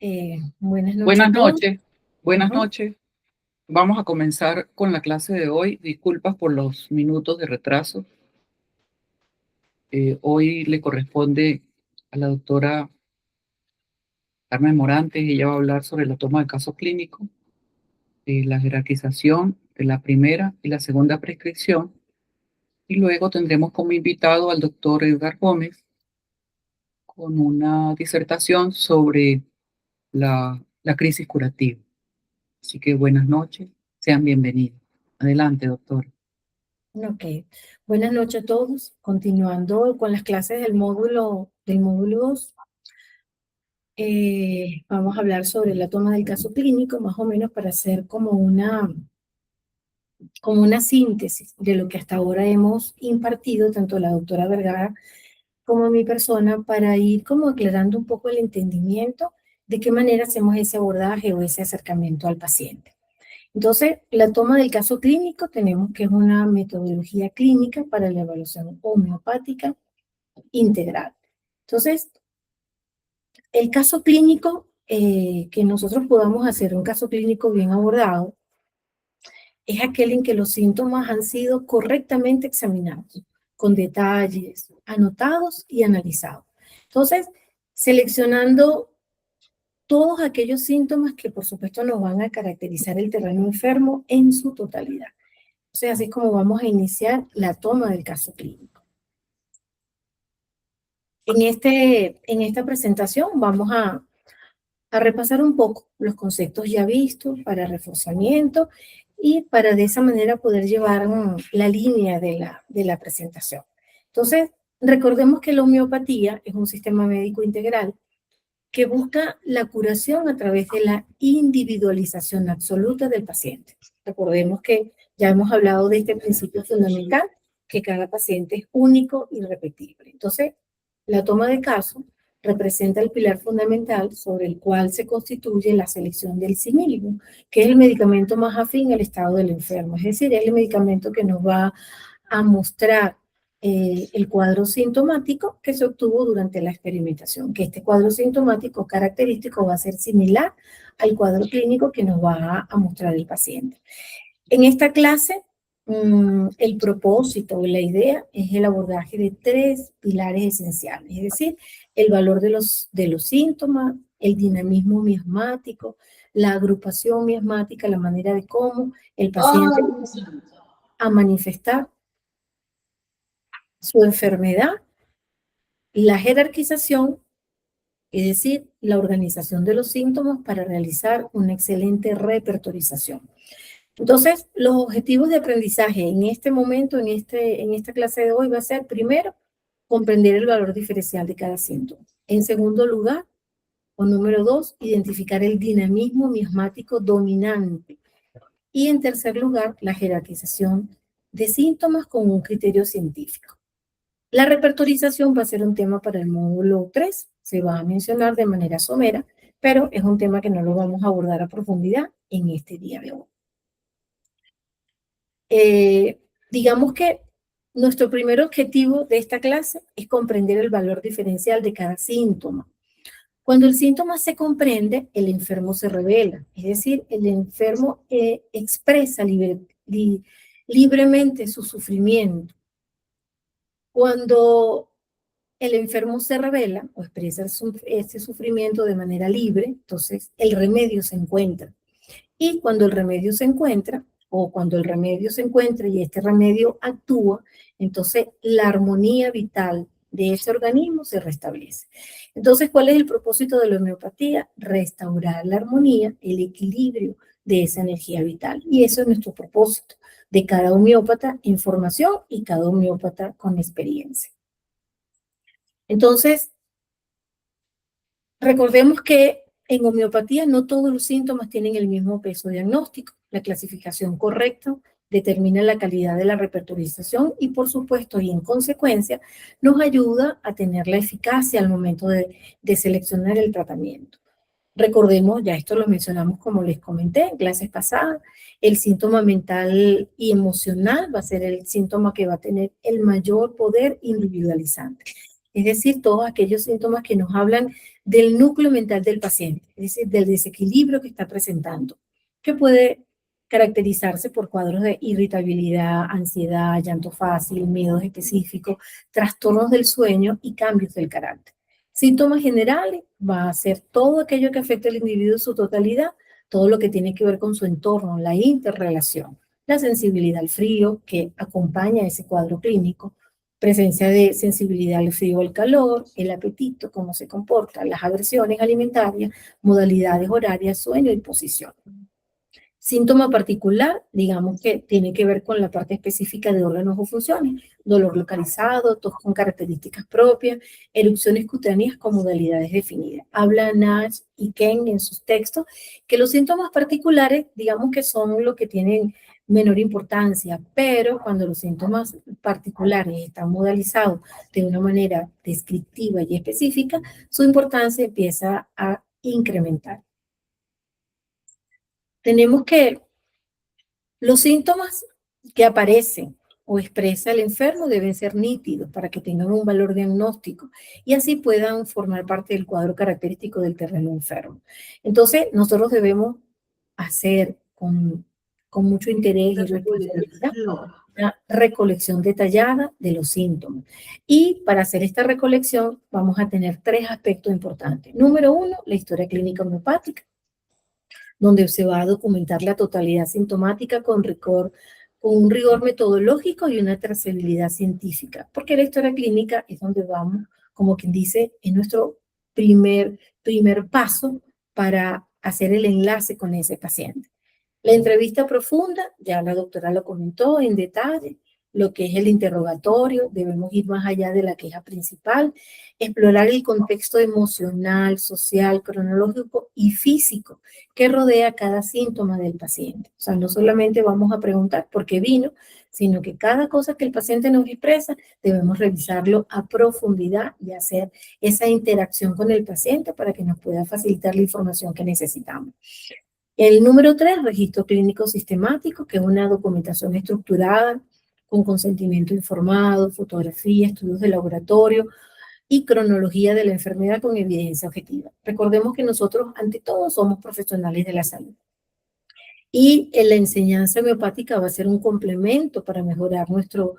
Buenas noches a Buenas todos. noches, buenas Ujú. noches. Vamos a comenzar con la clase de hoy. Disculpas por los minutos de retraso. Hoy le corresponde a la doctora Carmen Morantes. Ella va a hablar sobre la toma de caso clínico, la jerarquización de la primera y la segunda prescripción. Y luego tendremos como invitado al doctor Edgar Gómez con una disertación sobre la crisis curativa. Así que buenas noches, sean bienvenidos. Adelante, doctor. Ok. Buenas noches a todos. Continuando con las clases del módulo 2, vamos a hablar sobre la toma del caso clínico, más o menos para hacer como una síntesis de lo que hasta ahora hemos impartido, tanto la doctora Vergara como mi persona, para ir como aclarando un poco el entendimiento de qué manera hacemos ese abordaje o ese acercamiento al paciente. Entonces, la toma del caso clínico tenemos que es una metodología clínica para la evaluación homeopática integral. Entonces, el caso clínico, que nosotros podamos hacer un caso clínico bien abordado, es aquel en que los síntomas han sido correctamente examinados, con detalles, anotados y analizados. Entonces, seleccionando todos aquellos síntomas que por supuesto nos van a caracterizar el terreno enfermo en su totalidad. O sea, así es como vamos a iniciar la toma del caso clínico. En esta presentación vamos a repasar un poco los conceptos ya vistos para reforzamiento y para de esa manera poder llevar la línea de la presentación. Entonces, recordemos que la homeopatía es un sistema médico integral que busca la curación a través de la individualización absoluta del paciente. Recordemos que ya hemos hablado de este principio fundamental, que cada paciente es único y irrepetible. Entonces, la toma de caso representa el pilar fundamental sobre el cual se constituye la selección del simílico, que es el medicamento más afín al estado del enfermo, es decir, es el medicamento que nos va a mostrar el cuadro sintomático que se obtuvo durante la experimentación, que este cuadro sintomático característico va a ser similar al cuadro clínico que nos va a mostrar el paciente. En esta clase, el propósito o la idea es el abordaje de 3 pilares esenciales, es decir, el valor de los síntomas, el dinamismo miasmático, la agrupación miasmática, la manera de cómo el paciente va a manifestar su enfermedad, la jerarquización, es decir, la organización de los síntomas para realizar una excelente repertorización. Entonces, los objetivos de aprendizaje en este momento, en esta clase de hoy, va a ser, primero, comprender el valor diferencial de cada síntoma. En segundo lugar, o número 2, identificar el dinamismo miasmático dominante. Y en tercer lugar, la jerarquización de síntomas con un criterio científico. La repertorización va a ser un tema para el módulo 3, se va a mencionar de manera somera, pero es un tema que no lo vamos a abordar a profundidad en este día de hoy. Digamos que nuestro primer objetivo de esta clase es comprender el valor diferencial de cada síntoma. Cuando el síntoma se comprende, el enfermo se revela, es decir, el enfermo expresa libremente su sufrimiento. Cuando el enfermo se revela o expresa ese sufrimiento de manera libre, entonces el remedio se encuentra. Y cuando el remedio se encuentra, o cuando el remedio se encuentra y este remedio actúa, entonces la armonía vital de ese organismo se restablece. Entonces, ¿cuál es el propósito de la homeopatía? Restaurar la armonía, el equilibrio de esa energía vital. Y eso es nuestro propósito de cada homeópata en formación y cada homeópata con experiencia. Entonces, recordemos que en homeopatía no todos los síntomas tienen el mismo peso diagnóstico. La clasificación correcta determina la calidad de la repertorización y, por supuesto, y en consecuencia, nos ayuda a tener la eficacia al momento de seleccionar el tratamiento. Recordemos, ya esto lo mencionamos como les comenté en clases pasadas, el síntoma mental y emocional va a ser el síntoma que va a tener el mayor poder individualizante. Es decir, todos aquellos síntomas que nos hablan del núcleo mental del paciente, es decir, del desequilibrio que está presentando, que puede caracterizarse por cuadros de irritabilidad, ansiedad, llanto fácil, miedos específicos, trastornos del sueño y cambios del carácter. Síntomas generales va a ser todo aquello que afecta al individuo en su totalidad, todo lo que tiene que ver con su entorno, la interrelación, la sensibilidad al frío que acompaña ese cuadro clínico, presencia de sensibilidad al frío o al calor, el apetito, cómo se comporta, las agresiones alimentarias, modalidades horarias, sueño y posición. Síntoma particular, digamos que tiene que ver con la parte específica de órganos o funciones, dolor localizado, tos con características propias, erupciones cutáneas con modalidades definidas. Habla Nash y Ken en sus textos que los síntomas particulares, digamos que son lo que tienen menor importancia, pero cuando los síntomas particulares están modalizados de una manera descriptiva y específica, su importancia empieza a incrementar. Tenemos que los síntomas que aparecen o expresa el enfermo deben ser nítidos para que tengan un valor diagnóstico y así puedan formar parte del cuadro característico del terreno enfermo. Entonces, nosotros debemos hacer con mucho interés y responsabilidad una recolección detallada de los síntomas. Y para hacer esta recolección vamos a tener tres aspectos importantes. Número uno, la historia clínica homeopática, donde se va a documentar la totalidad sintomática con un rigor metodológico y una trazabilidad científica, porque la historia clínica es donde vamos, como quien dice, es nuestro primer paso para hacer el enlace con ese paciente. La entrevista profunda, ya la doctora lo comentó en detalle, lo que es el interrogatorio, debemos ir más allá de la queja principal, explorar el contexto emocional, social, cronológico y físico que rodea cada síntoma del paciente. O sea, no solamente vamos a preguntar por qué vino, sino que cada cosa que el paciente nos expresa debemos revisarlo a profundidad y hacer esa interacción con el paciente para que nos pueda facilitar la información que necesitamos. El número 3, registro clínico sistemático, que es una documentación estructurada con consentimiento informado, fotografía, estudios de laboratorio y cronología de la enfermedad con evidencia objetiva. Recordemos que nosotros, ante todo, somos profesionales de la salud. Y la enseñanza homeopática va a ser un complemento para mejorar nuestro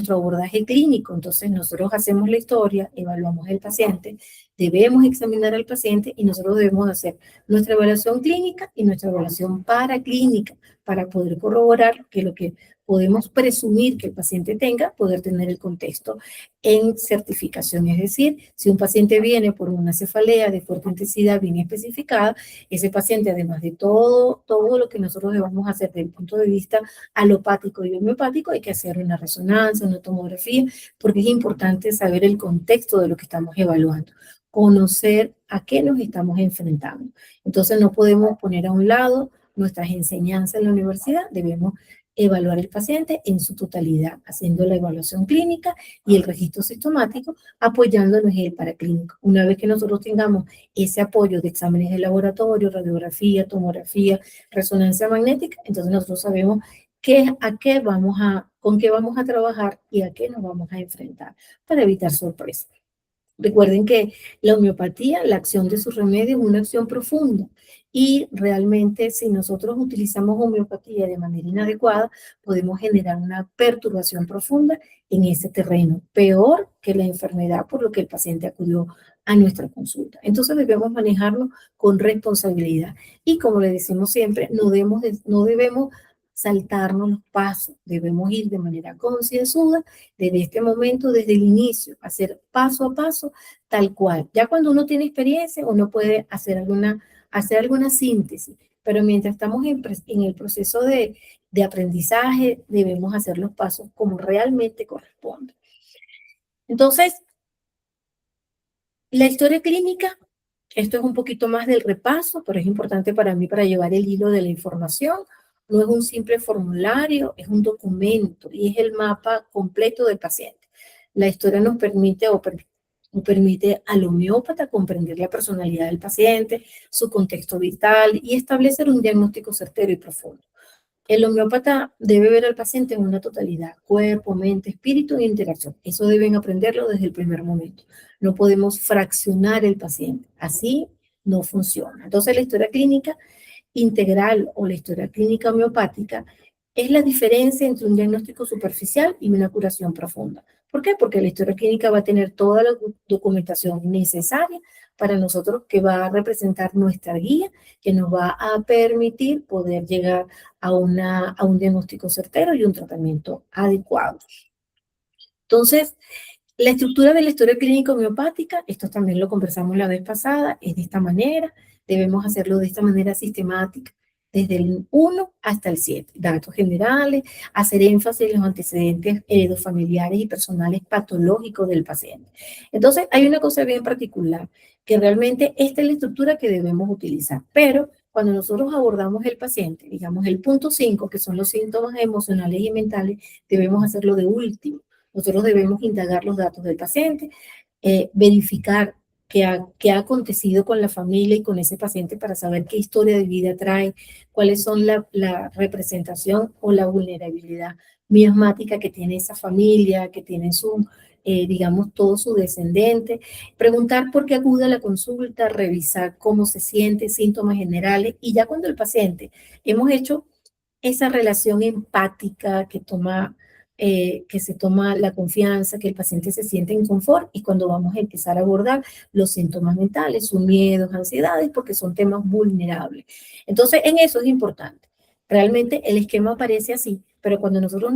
abordaje clínico. Entonces, nosotros hacemos la historia, evaluamos el paciente, debemos examinar al paciente y nosotros debemos hacer nuestra evaluación clínica y nuestra evaluación paraclínica para poder corroborar que lo que podemos presumir que el paciente tenga, poder tener el contexto en certificación. Es decir, si un paciente viene por una cefalea de fuerte intensidad bien especificada, ese paciente, además de todo lo que nosotros debamos hacer desde el punto de vista alopático y homeopático, hay que hacer una resonancia, una tomografía, porque es importante saber el contexto de lo que estamos evaluando, conocer a qué nos estamos enfrentando. Entonces no podemos poner a un lado nuestras enseñanzas en la universidad, debemos evaluar el paciente en su totalidad, haciendo la evaluación clínica y el registro sistemático, apoyándonos en el paraclínico. Una vez que nosotros tengamos ese apoyo de exámenes de laboratorio, radiografía, tomografía, resonancia magnética, entonces nosotros sabemos con qué vamos a trabajar y a qué nos vamos a enfrentar para evitar sorpresas. Recuerden que la homeopatía, la acción de sus remedios es una acción profunda y realmente si nosotros utilizamos homeopatía de manera inadecuada, podemos generar una perturbación profunda en ese terreno, peor que la enfermedad por lo que el paciente acudió a nuestra consulta. Entonces debemos manejarlo con responsabilidad y como le decimos siempre, no debemos saltarnos los pasos, debemos ir de manera concienzuda desde este momento, desde el inicio, hacer paso a paso tal cual. Ya cuando uno tiene experiencia, uno puede hacer alguna síntesis, pero mientras estamos en el proceso de aprendizaje, debemos hacer los pasos como realmente corresponde. Entonces, la historia clínica, esto es un poquito más del repaso, pero es importante para mí para llevar el hilo de la información. No es un simple formulario, es un documento y es el mapa completo del paciente. La historia nos permite al homeópata comprender la personalidad del paciente, su contexto vital y establecer un diagnóstico certero y profundo. El homeópata debe ver al paciente en una totalidad, cuerpo, mente, espíritu e interacción. Eso deben aprenderlo desde el primer momento. No podemos fraccionar el paciente. Así no funciona. Entonces, la historia clínica integral o la historia clínica homeopática es la diferencia entre un diagnóstico superficial y una curación profunda. ¿Por qué? Porque la historia clínica va a tener toda la documentación necesaria para nosotros, que va a representar nuestra guía, que nos va a permitir poder llegar a un diagnóstico certero y un tratamiento adecuado. Entonces, la estructura de la historia clínica homeopática, esto también lo conversamos la vez pasada, es de esta manera. Debemos hacerlo de esta manera sistemática, desde el 1 hasta el 7. Datos generales, hacer énfasis en los antecedentes familiares y personales patológicos del paciente. Entonces, hay una cosa bien particular, que realmente esta es la estructura que debemos utilizar, pero cuando nosotros abordamos el paciente, digamos el punto 5, que son los síntomas emocionales y mentales, debemos hacerlo de último. Nosotros debemos indagar los datos del paciente, verificar qué ha acontecido con la familia y con ese paciente para saber qué historia de vida trae, cuáles son la representación o la vulnerabilidad miasmática que tiene esa familia, que tiene digamos, todo su descendente. Preguntar por qué acude a la consulta, revisar cómo se siente, síntomas generales, y ya cuando el paciente hemos hecho esa relación empática que se toma la confianza, que el paciente se siente en confort, y cuando vamos a empezar a abordar los síntomas mentales, sus miedos, ansiedades, porque son temas vulnerables. Entonces, en eso es importante. Realmente el esquema aparece así, pero cuando nosotros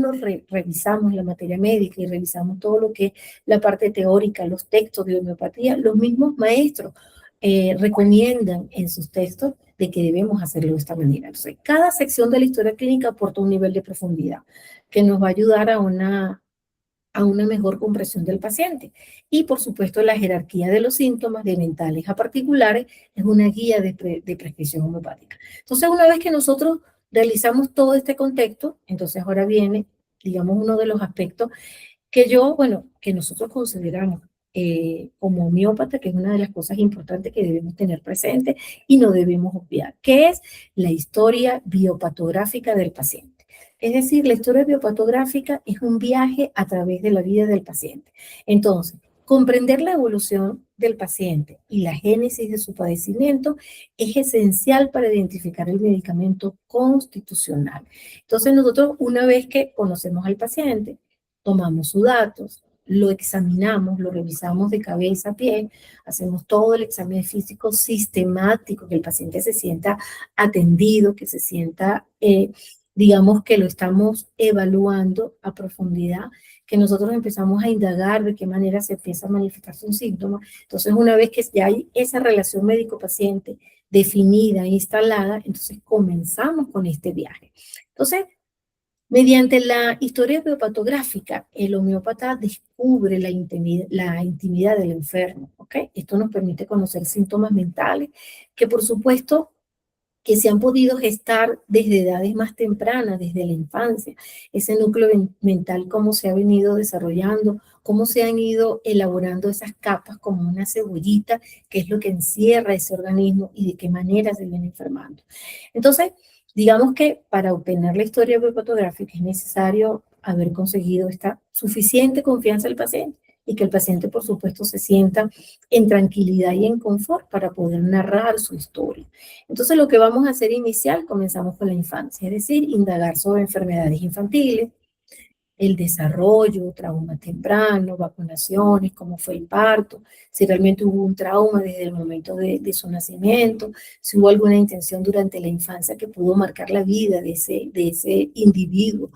revisamos la materia médica y revisamos todo lo que es la parte teórica, los textos de homeopatía, los mismos maestros recomiendan en sus textos de que debemos hacerlo de esta manera. Entonces, cada sección de la historia clínica aporta un nivel de profundidad que nos va a ayudar a una mejor comprensión del paciente. Y, por supuesto, la jerarquía de los síntomas, de mentales a particulares, es una guía de prescripción homeopática. Entonces, una vez que nosotros realizamos todo este contexto, entonces ahora viene, digamos, uno de los aspectos que nosotros consideramos como homeópata, que es una de las cosas importantes que debemos tener presente y no debemos obviar, que es la historia biopatográfica del paciente. Es decir, la historia biopatográfica es un viaje a través de la vida del paciente. Entonces, comprender la evolución del paciente y la génesis de su padecimiento es esencial para identificar el medicamento constitucional. Entonces, nosotros, una vez que conocemos al paciente, tomamos sus datos, lo examinamos, lo revisamos de cabeza a pie, hacemos todo el examen físico sistemático, que el paciente se sienta atendido, que se sienta, digamos, que lo estamos evaluando a profundidad, que nosotros empezamos a indagar de qué manera se empieza a manifestarse un síntoma. Entonces, una vez que ya hay esa relación médico-paciente definida, instalada, entonces comenzamos con este viaje. Entonces, mediante la historia biopatográfica, el homeópata descubre la intimidad del enfermo, ¿ok? Esto nos permite conocer síntomas mentales que, por supuesto, que se han podido gestar desde edades más tempranas, desde la infancia. Ese núcleo mental, cómo se ha venido desarrollando, cómo se han ido elaborando esas capas como una cebollita, que es lo que encierra ese organismo y de qué manera se viene enfermando. Entonces, digamos que para obtener la historia biopatográfica es necesario haber conseguido esta suficiente confianza del paciente y que el paciente, por supuesto, se sienta en tranquilidad y en confort para poder narrar su historia. Entonces, lo que vamos a hacer inicial, comenzamos con la infancia, es decir, indagar sobre enfermedades infantiles, el desarrollo, trauma temprano, vacunaciones, cómo fue el parto, si realmente hubo un trauma desde el momento de su nacimiento, si hubo alguna intención durante la infancia que pudo marcar la vida de ese individuo.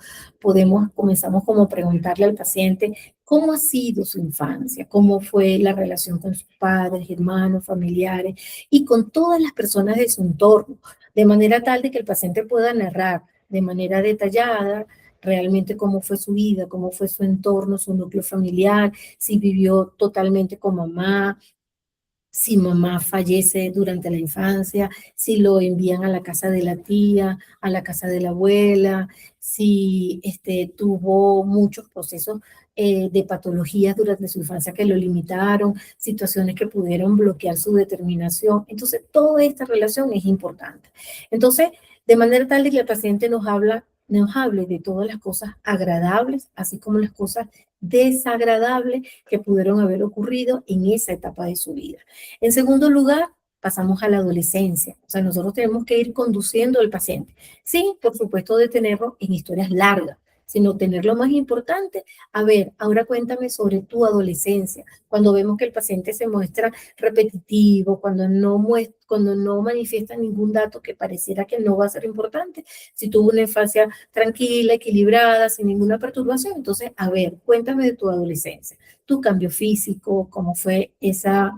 Comenzamos como a preguntarle al paciente cómo ha sido su infancia, cómo fue la relación con sus padres, hermanos, familiares y con todas las personas de su entorno, de manera tal de que el paciente pueda narrar de manera detallada realmente cómo fue su vida, cómo fue su entorno, su núcleo familiar, si vivió totalmente con mamá, si mamá fallece durante la infancia, si lo envían a la casa de la tía, a la casa de la abuela, si tuvo muchos procesos de patologías durante su infancia que lo limitaron, situaciones que pudieron bloquear su determinación. Entonces, toda esta relación es importante. Entonces, de manera tal de que el paciente nos hable de todas las cosas agradables, así como las cosas desagradables que pudieron haber ocurrido en esa etapa de su vida. En segundo lugar, pasamos a la adolescencia. O sea, nosotros tenemos que ir conduciendo al paciente. Sí, por supuesto, detenerlo en historias largas, sino tener lo más importante. A ver, ahora cuéntame sobre tu adolescencia. Cuando vemos que el paciente se muestra repetitivo, cuando no manifiesta ningún dato que pareciera que no va a ser importante, si tuvo una infancia tranquila, equilibrada, sin ninguna perturbación, entonces, a ver, cuéntame de tu adolescencia, tu cambio físico, cómo fue esa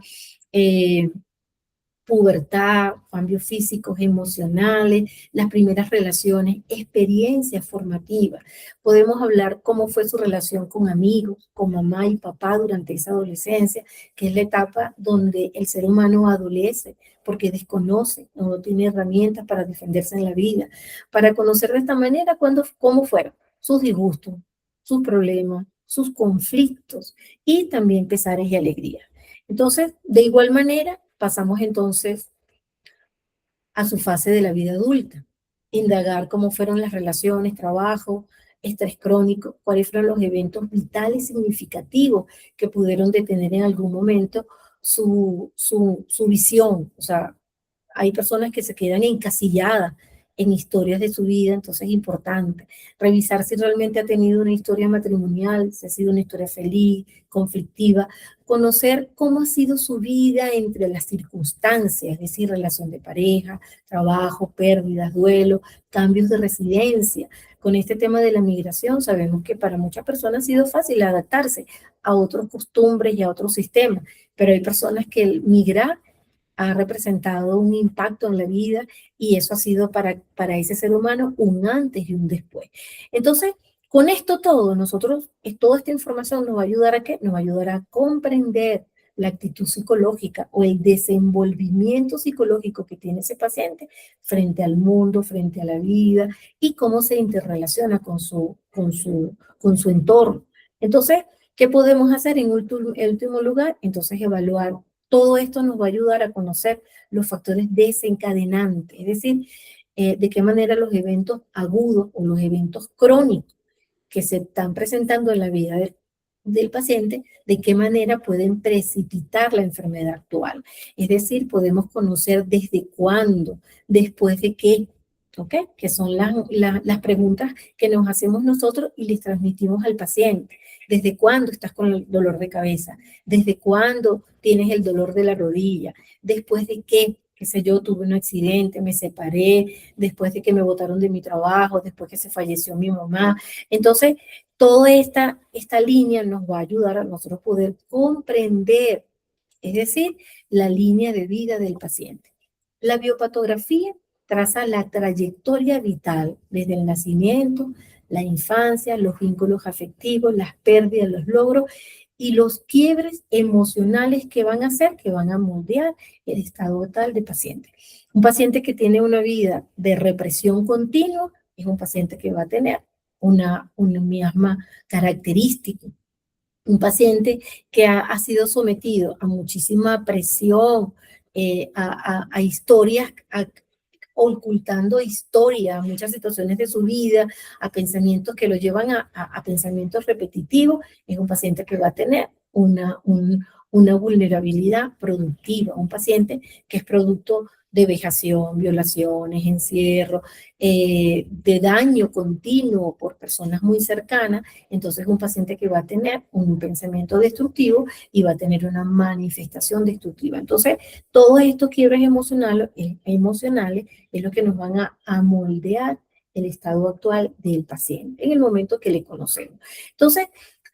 pubertad, cambios físicos, emocionales, las primeras relaciones, experiencias formativas. Podemos hablar cómo fue su relación con amigos, con mamá y papá durante esa adolescencia, que es la etapa donde el ser humano adolece porque desconoce, no tiene herramientas para defenderse en la vida, para conocer de esta manera cómo fueron sus disgustos, sus problemas, sus conflictos y también pesares y alegrías. Entonces, de igual manera, pasamos entonces a su fase de la vida adulta, indagar cómo fueron las relaciones, trabajo, estrés crónico, cuáles fueron los eventos vitales significativos que pudieron detener en algún momento su visión. O sea, hay personas que se quedan encasilladas en historias de su vida, entonces es importante revisar si realmente ha tenido una historia matrimonial, si ha sido una historia feliz, conflictiva, conocer cómo ha sido su vida entre las circunstancias, es decir, relación de pareja, trabajo, pérdidas, duelo, cambios de residencia. Con este tema de la migración, sabemos que para muchas personas ha sido fácil adaptarse a otras costumbres y a otros sistemas, pero hay personas que el migrar ha representado un impacto en la vida y eso ha sido para ese ser humano un antes y un después. Entonces, con esto todo, toda esta información nos va a ayudar a qué? Nos va a ayudar a comprender la actitud psicológica o el desenvolvimiento psicológico que tiene ese paciente frente al mundo, frente a la vida y cómo se interrelaciona con su entorno. Entonces, ¿qué podemos hacer en último lugar? Entonces, evaluar todo esto nos va a ayudar a conocer los factores desencadenantes, es decir, de qué manera los eventos agudos o los eventos crónicos que se están presentando en la vida del paciente, de qué manera pueden precipitar la enfermedad actual. Es decir, podemos conocer desde cuándo, después de qué, ¿ok? Que son las preguntas que nos hacemos nosotros y les transmitimos al paciente. ¿Desde cuándo estás con el dolor de cabeza? ¿Desde cuándo tienes el dolor de la rodilla? ¿Después de qué? Qué sé yo, tuve un accidente, me separé, después de que me botaron de mi trabajo, después que se falleció mi mamá. Entonces, toda esta línea nos va a ayudar a nosotros poder comprender, es decir, la línea de vida del paciente. La biopatografía traza la trayectoria vital desde el nacimiento, la infancia, los vínculos afectivos, las pérdidas, los logros y los quiebres emocionales que van a hacer, que van a moldear el estado vital del paciente. Un paciente que tiene una vida de represión continua es un paciente que va a tener un miasma característico. Un paciente que ha sido sometido a muchísima presión, a historias, ocultando historia, muchas situaciones de su vida, a pensamientos que lo llevan a pensamientos repetitivos, es un paciente que va a tener una vulnerabilidad productiva, un paciente que es producto de vejación, violaciones, encierro, de daño continuo por personas muy cercanas, entonces un paciente que va a tener un pensamiento destructivo y va a tener una manifestación destructiva. Entonces, todos estos quiebres emocionales es lo que nos van a moldear el estado actual del paciente en el momento que le conocemos. Entonces,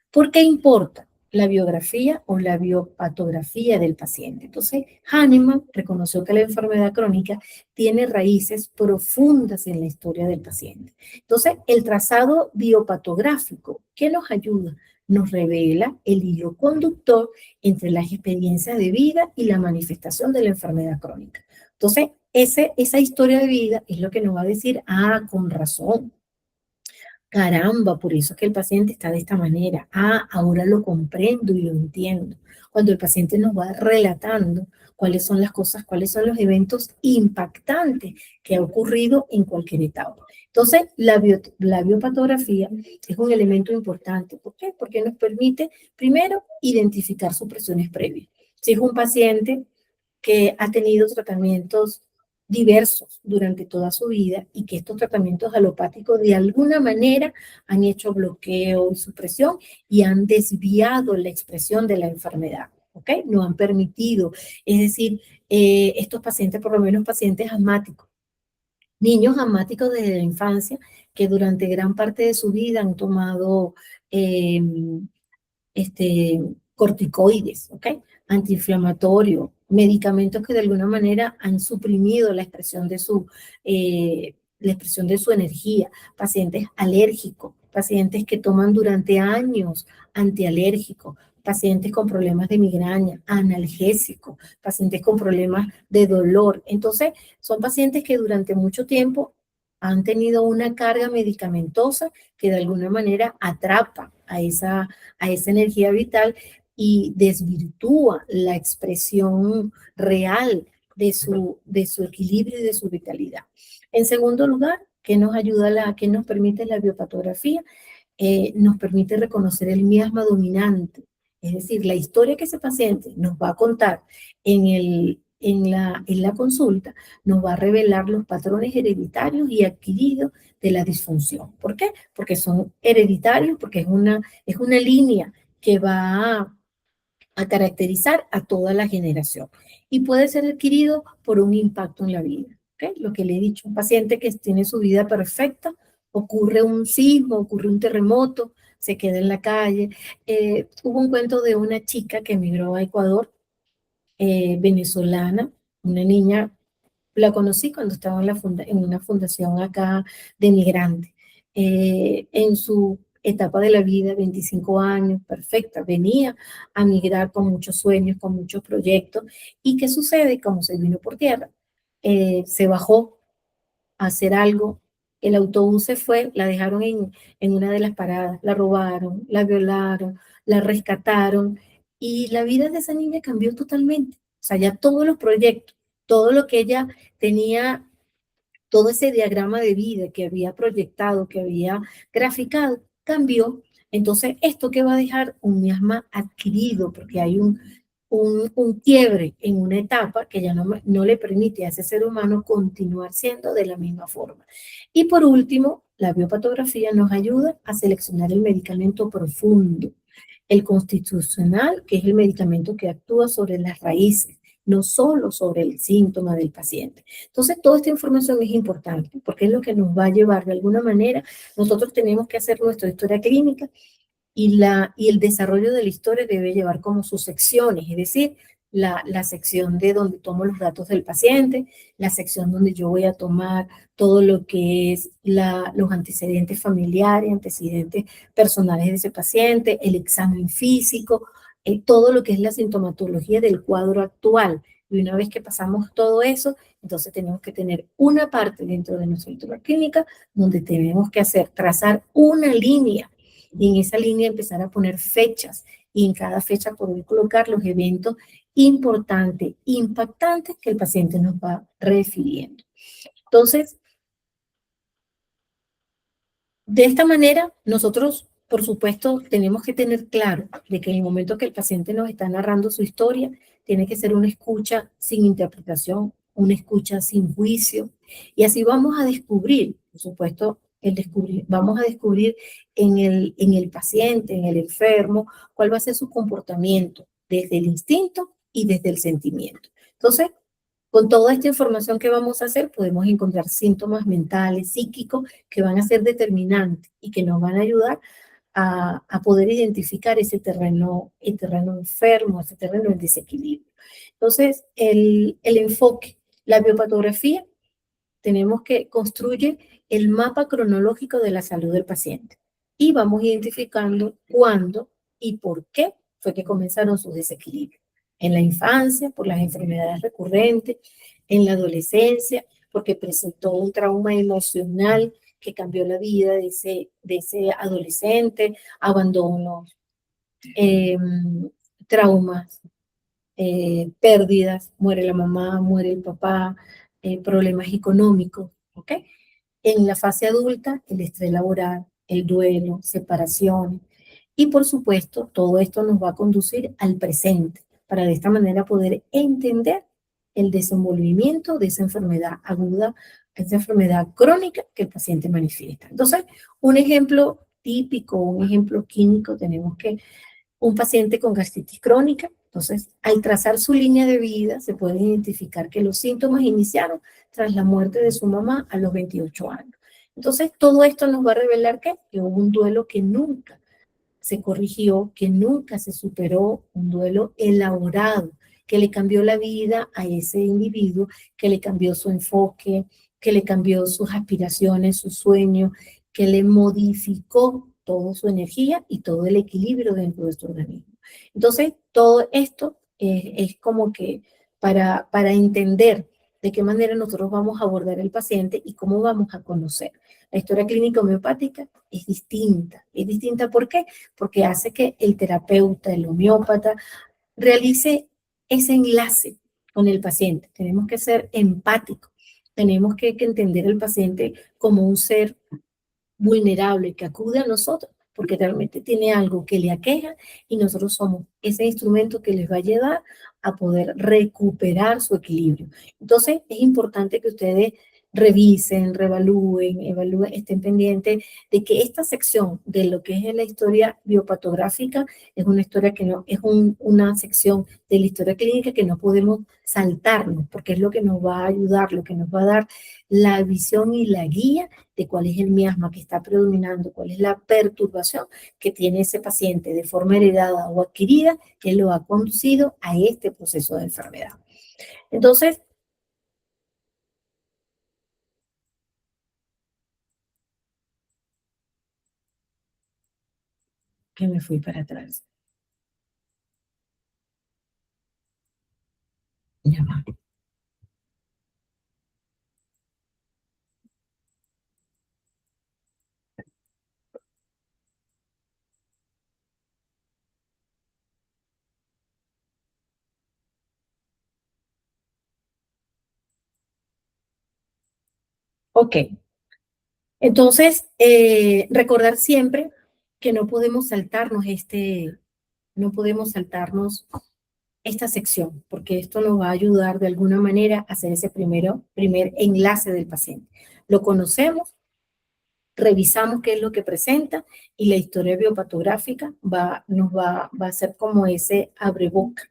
¿por qué importa la biografía o la biopatografía del paciente? Entonces, Hahnemann reconoció que la enfermedad crónica tiene raíces profundas en la historia del paciente. Entonces, el trazado biopatográfico, ¿qué nos ayuda? Nos revela el hilo conductor entre las experiencias de vida y la manifestación de la enfermedad crónica. Entonces, esa historia de vida es lo que nos va a decir, con razón. Caramba, por eso es que el paciente está de esta manera. Ahora lo comprendo y lo entiendo. Cuando el paciente nos va relatando cuáles son las cosas, cuáles son los eventos impactantes que ha ocurrido en cualquier etapa. Entonces, la biopatografía es un elemento importante. ¿Por qué? Porque nos permite, primero, identificar supresiones previas. Si es un paciente que ha tenido tratamientos diversos durante toda su vida y que estos tratamientos alopáticos de alguna manera han hecho bloqueo y supresión y han desviado la expresión de la enfermedad, ¿ok? No han permitido, es decir, estos pacientes, por lo menos pacientes asmáticos, niños asmáticos desde la infancia que durante gran parte de su vida han tomado eh, corticoides, ¿ok? Antiinflamatorios, medicamentos que de alguna manera han suprimido la expresión de su energía, pacientes alérgicos, pacientes que toman durante años antialérgicos, pacientes con problemas de migraña, analgésicos, pacientes con problemas de dolor. Entonces, son pacientes que durante mucho tiempo han tenido una carga medicamentosa que de alguna manera atrapa a esa energía vital y desvirtúa la expresión real de su equilibrio y de su vitalidad. En segundo lugar, ¿qué nos permite la biopatografía? Nos permite reconocer el miasma dominante, es decir, la historia que ese paciente nos va a contar en la consulta, nos va a revelar los patrones hereditarios y adquiridos de la disfunción. ¿Por qué? Porque son hereditarios, porque es una línea que va a caracterizar a toda la generación y puede ser adquirido por un impacto en la vida. ¿Okay? Lo que le he dicho, un paciente que tiene su vida perfecta, ocurre un sismo, ocurre un terremoto, se queda en la calle. Hubo un cuento de una chica que emigró a Ecuador, venezolana, una niña, la conocí cuando estaba en una fundación acá de migrantes. En su etapa de la vida, 25 años, perfecta, venía a migrar con muchos sueños, con muchos proyectos. ¿Y qué sucede? Como se vino por tierra, se bajó a hacer algo, el autobús se fue, la dejaron en una de las paradas, la robaron, la violaron, la rescataron y la vida de esa niña cambió totalmente. O sea, ya todos los proyectos, todo lo que ella tenía, todo ese diagrama de vida que había proyectado, que había graficado, cambió. Entonces, ¿esto qué va a dejar? Un miasma adquirido, porque hay un quiebre en una etapa que ya no le permite a ese ser humano continuar siendo de la misma forma. Y por último, la biopatografía nos ayuda a seleccionar el medicamento profundo, el constitucional, que es el medicamento que actúa sobre las raíces, no solo sobre el síntoma del paciente. Entonces, toda esta información es importante porque es lo que nos va a llevar de alguna manera. Nosotros tenemos que hacer nuestra historia clínica y el desarrollo de la historia debe llevar como sus secciones, es decir, la sección de donde tomo los datos del paciente, la sección donde yo voy a tomar todo lo que es los antecedentes familiares, antecedentes personales de ese paciente, el examen físico, todo lo que es la sintomatología del cuadro actual. Y una vez que pasamos todo eso, entonces tenemos que tener una parte dentro de nuestra historia clínica donde tenemos que trazar una línea y en esa línea empezar a poner fechas y en cada fecha poder colocar los eventos importantes, impactantes que el paciente nos va refiriendo. Entonces, de esta manera, nosotros, por supuesto, tenemos que tener claro de que en el momento que el paciente nos está narrando su historia, tiene que ser una escucha sin interpretación, una escucha sin juicio, y así vamos a descubrir, por supuesto, vamos a descubrir en el paciente, en el enfermo, cuál va a ser su comportamiento desde el instinto y desde el sentimiento. Entonces, con toda esta información que vamos a hacer, podemos encontrar síntomas mentales, psíquicos, que van a ser determinantes y que nos van a ayudar a poder identificar el terreno enfermo, ese terreno en desequilibrio. Entonces, el enfoque, la biopatografía, tenemos que construir el mapa cronológico de la salud del paciente y vamos identificando cuándo y por qué fue que comenzaron sus desequilibrios. En la infancia, por las enfermedades recurrentes, en la adolescencia, porque presentó un trauma emocional que cambió la vida de ese adolescente, abandonos, traumas pérdidas, muere la mamá, muere el papá, problemas económicos, ¿ok? En la fase adulta, el estrés laboral, el duelo, separación. Y por supuesto, todo esto nos va a conducir al presente, para de esta manera poder entender el desenvolvimiento de esa enfermedad aguda, esa enfermedad crónica que el paciente manifiesta. Entonces, un ejemplo típico, un ejemplo clínico, tenemos que un paciente con gastritis crónica. Entonces, al trazar su línea de vida, se puede identificar que los síntomas iniciaron tras la muerte de su mamá a los 28 años. Entonces, todo esto nos va a revelar que hubo un duelo que nunca se corrigió, que nunca se superó, un duelo elaborado, que le cambió la vida a ese individuo, que le cambió su enfoque, que le cambió sus aspiraciones, sus sueños, que le modificó toda su energía y todo el equilibrio dentro de su organismo. Entonces, todo esto es como que para entender de qué manera nosotros vamos a abordar el paciente y cómo vamos a conocer. La historia clínica homeopática es distinta. ¿Es distinta por qué? Porque hace que el terapeuta, el homeópata, realice ese enlace con el paciente. Tenemos que ser empáticos, tenemos que entender al paciente como un ser vulnerable que acude a nosotros porque realmente tiene algo que le aqueja y nosotros somos ese instrumento que les va a ayudar a poder recuperar su equilibrio. Entonces, es importante que ustedes revisen, reevalúen, evalúen, estén pendientes de que esta sección de lo que es la historia biopatográfica es una historia que no, es una sección de la historia clínica que no podemos saltarnos, porque es lo que nos va a ayudar, lo que nos va a dar la visión y la guía de cuál es el miasma que está predominando, cuál es la perturbación que tiene ese paciente de forma heredada o adquirida que lo ha conducido a este proceso de enfermedad. Entonces, que me fui para atrás. Ya va. Ok, entonces, recordar siempre que no podemos saltarnos no podemos saltarnos esta sección, porque esto nos va a ayudar de alguna manera a hacer ese primer enlace del paciente. Lo conocemos, revisamos qué es lo que presenta y la historia biopatográfica va a ser como ese abreboca,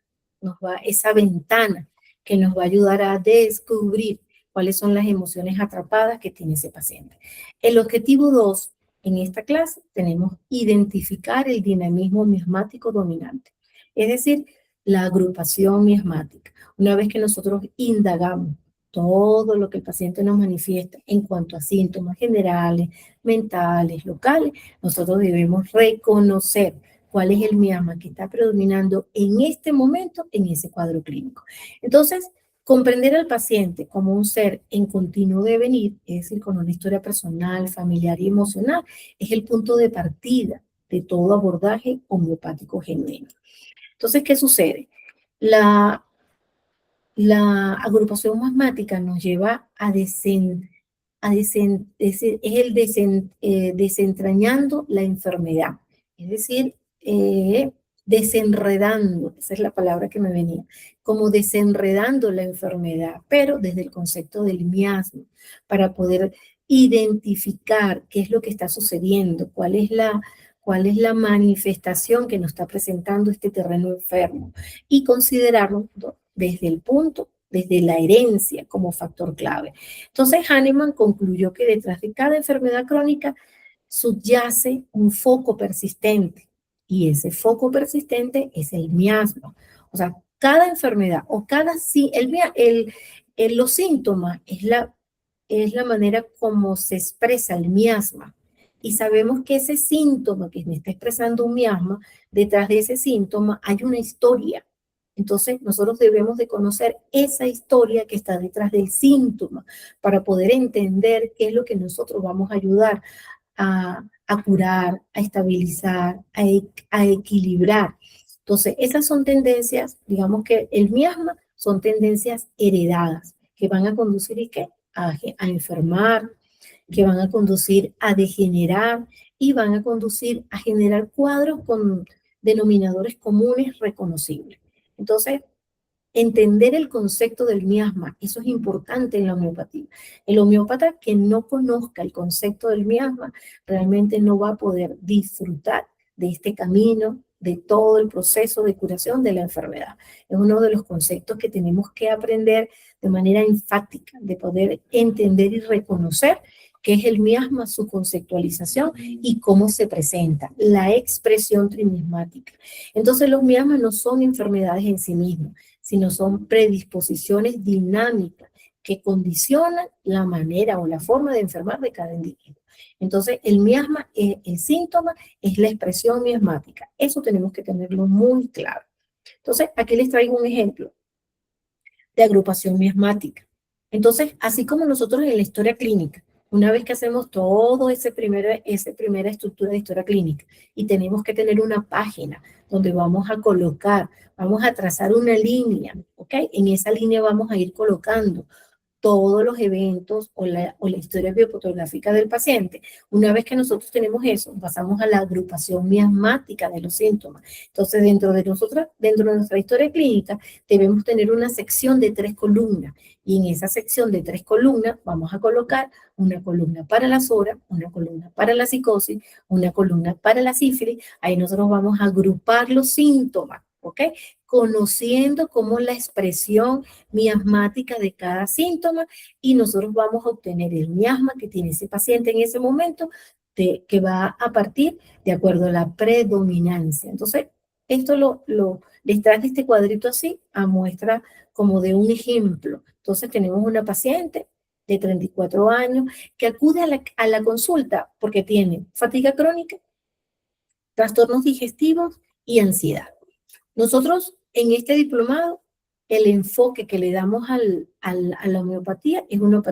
esa ventana que nos va a ayudar a descubrir cuáles son las emociones atrapadas que tiene ese paciente. El objetivo 2 en esta clase tenemos identificar el dinamismo miasmático dominante, es decir, la agrupación miasmática. Una vez que nosotros indagamos todo lo que el paciente nos manifiesta en cuanto a síntomas generales, mentales, locales, nosotros debemos reconocer cuál es el miasma que está predominando en este momento en ese cuadro clínico. Entonces, comprender al paciente como un ser en continuo devenir, es decir, con una historia personal, familiar y emocional, es el punto de partida de todo abordaje homeopático genuino. Entonces, ¿qué sucede? La agrupación masmática nos lleva es desentrañando la enfermedad, es decir, desenredando, esa es la palabra que me venía, como desenredando la enfermedad, pero desde el concepto del miasma, para poder identificar qué es lo que está sucediendo, cuál es la manifestación que nos está presentando este terreno enfermo y considerarlo desde la herencia como factor clave. Entonces Hahnemann concluyó que detrás de cada enfermedad crónica subyace un foco persistente y ese foco persistente es el miasma. O sea, cada enfermedad o los síntomas es la manera como se expresa el miasma. Y sabemos que ese síntoma que me está expresando un miasma, detrás de ese síntoma hay una historia. Entonces, nosotros debemos de conocer esa historia que está detrás del síntoma para poder entender qué es lo que nosotros vamos a ayudar a curar, a estabilizar, a equilibrar. Entonces, esas son tendencias, digamos que el miasma son tendencias heredadas que van a conducir ¿y qué? A enfermar, que van a conducir a degenerar y van a conducir a generar cuadros con denominadores comunes reconocibles. Entonces, entender el concepto del miasma, eso es importante en la homeopatía. El homeópata que no conozca el concepto del miasma realmente no va a poder disfrutar de este camino, de todo el proceso de curación de la enfermedad. Es uno de los conceptos que tenemos que aprender de manera enfática, de poder entender y reconocer qué es el miasma, su conceptualización y cómo se presenta, la expresión trimismática. Entonces los miasmas no son enfermedades en sí mismas, sino son predisposiciones dinámicas que condicionan la manera o la forma de enfermar de cada individuo. Entonces, el miasma, el síntoma, es la expresión miasmática. Eso tenemos que tenerlo muy claro. Entonces, aquí les traigo un ejemplo de agrupación miasmática. Entonces, así como nosotros en la historia clínica, una vez que hacemos todo esa primera estructura de historia clínica y tenemos que tener una página donde vamos a colocar, vamos a trazar una línea, ¿ok? En esa línea vamos a ir colocando todos los eventos o la historia biofotográfica del paciente. Una vez que nosotros tenemos eso, pasamos a la agrupación miasmática de los síntomas. Entonces, dentro de nuestra historia clínica, debemos tener una sección de 3 columnas. Y en esa sección de 3 columnas vamos a colocar una columna para la SORA, una columna para la psicosis, una columna para la sífilis. Ahí nosotros vamos a agrupar los síntomas, ¿ok? Conociendo cómo la expresión miasmática de cada síntoma y nosotros vamos a obtener el miasma que tiene ese paciente en ese momento que va a partir de acuerdo a la predominancia. Entonces, esto les traje este cuadrito así a muestra como de un ejemplo. Entonces, tenemos una paciente de 34 años que acude a la consulta porque tiene fatiga crónica, trastornos digestivos y ansiedad. Nosotros en este diplomado, el enfoque que le damos a la homeopatía es una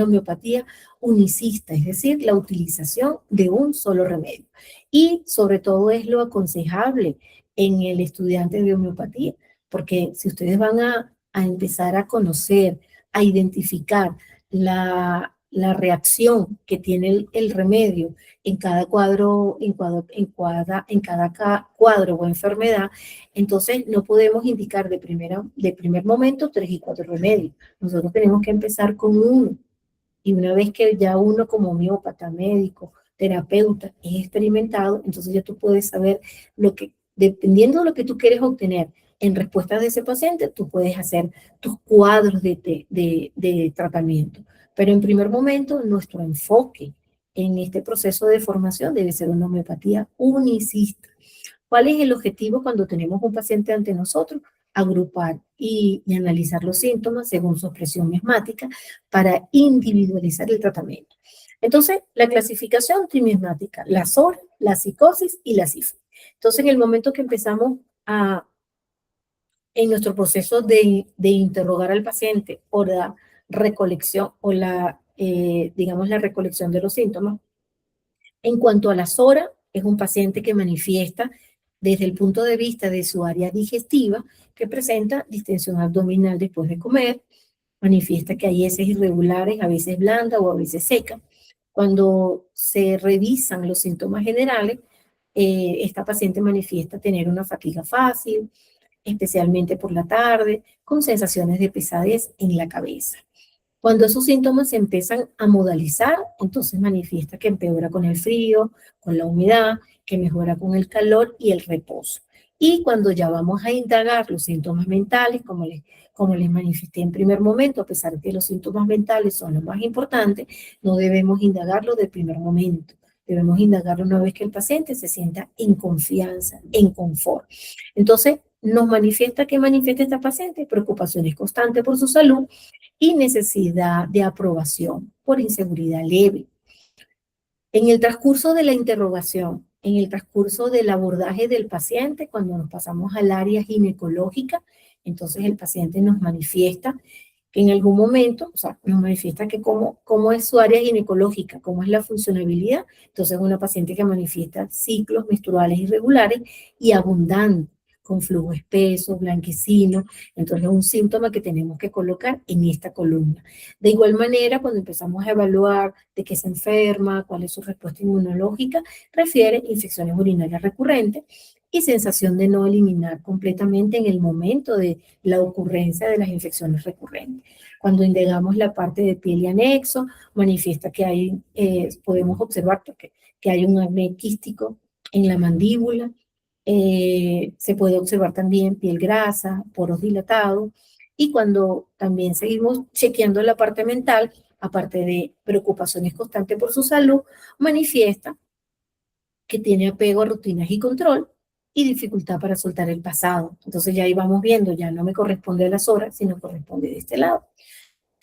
homeopatía unicista, es decir, la utilización de un solo remedio. Y sobre todo es lo aconsejable en el estudiante de homeopatía, porque si ustedes van a empezar a conocer, a identificar la reacción que tiene el remedio en cada cuadro, en cada cuadro o enfermedad, entonces no podemos indicar de primer momento 3 y 4 remedios. Nosotros tenemos que empezar con uno. Y una vez que ya uno como homeópata, médico, terapeuta es experimentado, entonces ya tú puedes saber dependiendo de lo que tú quieres obtener en respuesta de ese paciente, tú puedes hacer tus cuadros de tratamiento. Pero en primer momento, nuestro enfoque en este proceso de formación debe ser una homeopatía unicista. ¿Cuál es el objetivo cuando tenemos un paciente ante nosotros? Agrupar y analizar los síntomas según su expresión miasmática para individualizar el tratamiento. Entonces, la clasificación trimismática, la SORA, la psicosis y la sífilis. Entonces, en el momento que empezamos en nuestro proceso de interrogar al paciente o la recolección o digamos, la recolección de los síntomas, en cuanto a la SORA, es un paciente que manifiesta desde el punto de vista de su área digestiva, que presenta distensión abdominal después de comer, manifiesta que hay heces irregulares, a veces blanda o a veces seca. Cuando se revisan los síntomas generales, esta paciente manifiesta tener una fatiga fácil, especialmente por la tarde, con sensaciones de pesadez en la cabeza. Cuando esos síntomas se empiezan a modalizar, entonces manifiesta que empeora con el frío, con la humedad, que mejora con el calor y el reposo. Y cuando ya vamos a indagar los síntomas mentales, como les manifesté en primer momento, a pesar de que los síntomas mentales son los más importantes, no debemos indagarlo de primer momento. Debemos indagarlo una vez que el paciente se sienta en confianza, en confort. Entonces, nos manifiesta que manifiesta esta paciente preocupaciones constantes por su salud y necesidad de aprobación por inseguridad leve. En el transcurso de la interrogación, en el transcurso del abordaje del paciente, cuando nos pasamos al área ginecológica, entonces el paciente nos manifiesta que en algún momento, o sea, nos manifiesta que cómo es su área ginecológica, cómo es la funcionabilidad. Entonces es una paciente que manifiesta ciclos menstruales irregulares y abundantes, con flujo espeso, blanquecino. Entonces es un síntoma que tenemos que colocar en esta columna. De igual manera, cuando empezamos a evaluar de qué se enferma, cuál es su respuesta inmunológica, refiere infecciones urinarias recurrentes y sensación de no eliminar completamente en el momento de la ocurrencia de las infecciones recurrentes. Cuando indagamos la parte de piel y anexo, manifiesta que hay, podemos observar que hay un acné quístico en la mandíbula. Se puede observar también piel grasa, poros dilatados. Y cuando también seguimos chequeando la parte mental, aparte de preocupaciones constantes por su salud, manifiesta que tiene apego a rutinas y control y dificultad para soltar el pasado. Entonces ya ahí vamos viendo, ya no me corresponde a las horas, sino corresponde de este lado.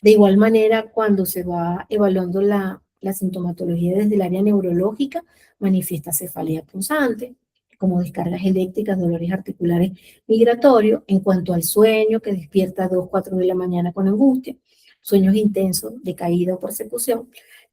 De igual manera, cuando se va evaluando la sintomatología desde el área neurológica, manifiesta cefalea punzante, como descargas eléctricas, dolores articulares migratorios, en cuanto al sueño, que despierta a 2, 4 de la mañana con angustia, sueños intensos de caída o persecución.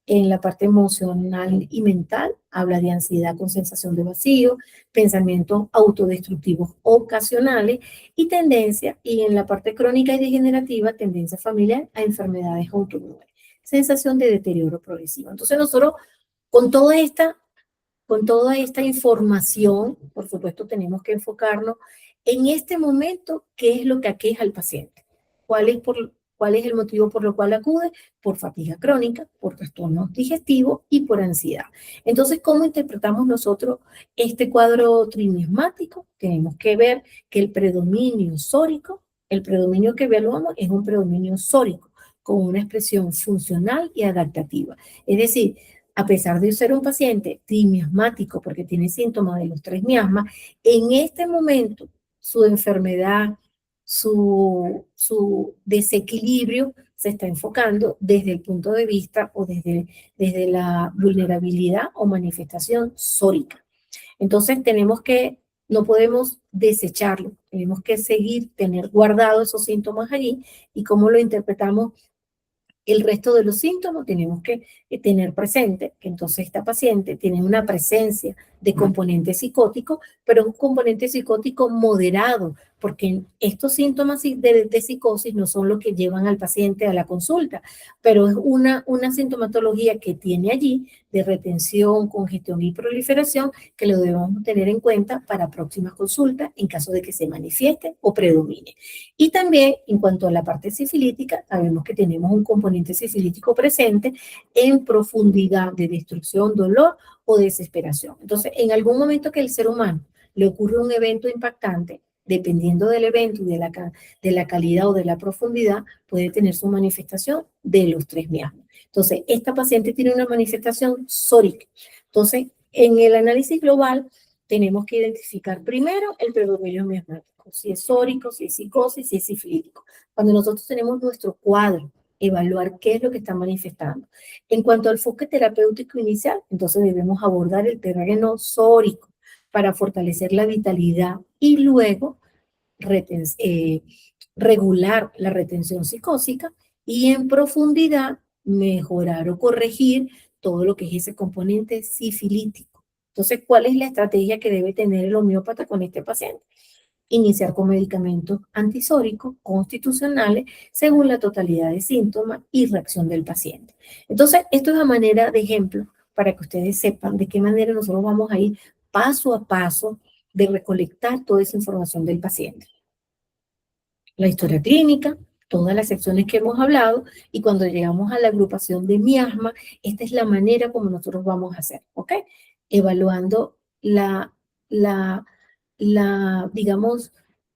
En la parte emocional y mental, habla de ansiedad con sensación de vacío, pensamientos autodestructivos ocasionales y tendencia, y en la parte crónica y degenerativa, tendencia familiar a enfermedades autoinmunes, sensación de deterioro progresivo. Entonces nosotros con toda esta información, por supuesto, tenemos que enfocarnos en este momento, qué es lo que aqueja al paciente, cuál es el motivo por lo cual acude, por fatiga crónica, por trastornos digestivos y por ansiedad. Entonces, ¿cómo interpretamos nosotros este cuadro trimismático? Tenemos que ver que el predominio sórico, el predominio que evaluamos es un predominio sórico, con una expresión funcional y adaptativa. Es decir, a pesar de ser un paciente trimiasmático, porque tiene síntomas de los 3 miasmas, en este momento su enfermedad, su desequilibrio se está enfocando desde el punto de vista o desde la vulnerabilidad o manifestación sórica. Entonces no podemos desecharlo, tenemos que seguir, tener guardados esos síntomas allí, y cómo lo interpretamos el resto de los síntomas. Tenemos que tener presente que entonces esta paciente tiene una presencia de componente psicótico, pero es un componente psicótico moderado, porque estos síntomas de psicosis no son los que llevan al paciente a la consulta, pero es una sintomatología que tiene allí de retención, congestión y proliferación, que lo debemos tener en cuenta para próximas consultas en caso de que se manifieste o predomine. Y también, en cuanto a la parte sifilítica, sabemos que tenemos un componente sifilítico presente en profundidad de destrucción, dolor o desesperación. Entonces, en algún momento que el ser humano le ocurre un evento impactante, dependiendo del evento y de la calidad o de la profundidad, puede tener su manifestación de los 3 miasmas. Entonces, esta paciente tiene una manifestación sórica. Entonces, en el análisis global, tenemos que identificar primero el predominio miasmático, si es sórico, si es psicosis, si es sifilítico. Cuando nosotros tenemos nuestro cuadro, evaluar qué es lo que está manifestando. En cuanto al enfoque terapéutico inicial, entonces debemos abordar el terreno sórico para fortalecer la vitalidad y luego regular la retención psicósica, y en profundidad mejorar o corregir todo lo que es ese componente sifilítico. Entonces, ¿cuál es la estrategia que debe tener el homeópata con este paciente? Iniciar con medicamentos antisóricos constitucionales según la totalidad de síntomas y reacción del paciente. Entonces, esto es a manera de ejemplo para que ustedes sepan de qué manera nosotros vamos a ir paso a paso de recolectar toda esa información del paciente. La historia clínica, todas las secciones que hemos hablado, y cuando llegamos a la agrupación de miasma, esta es la manera como nosotros vamos a hacer, ¿ok? Evaluando digamos,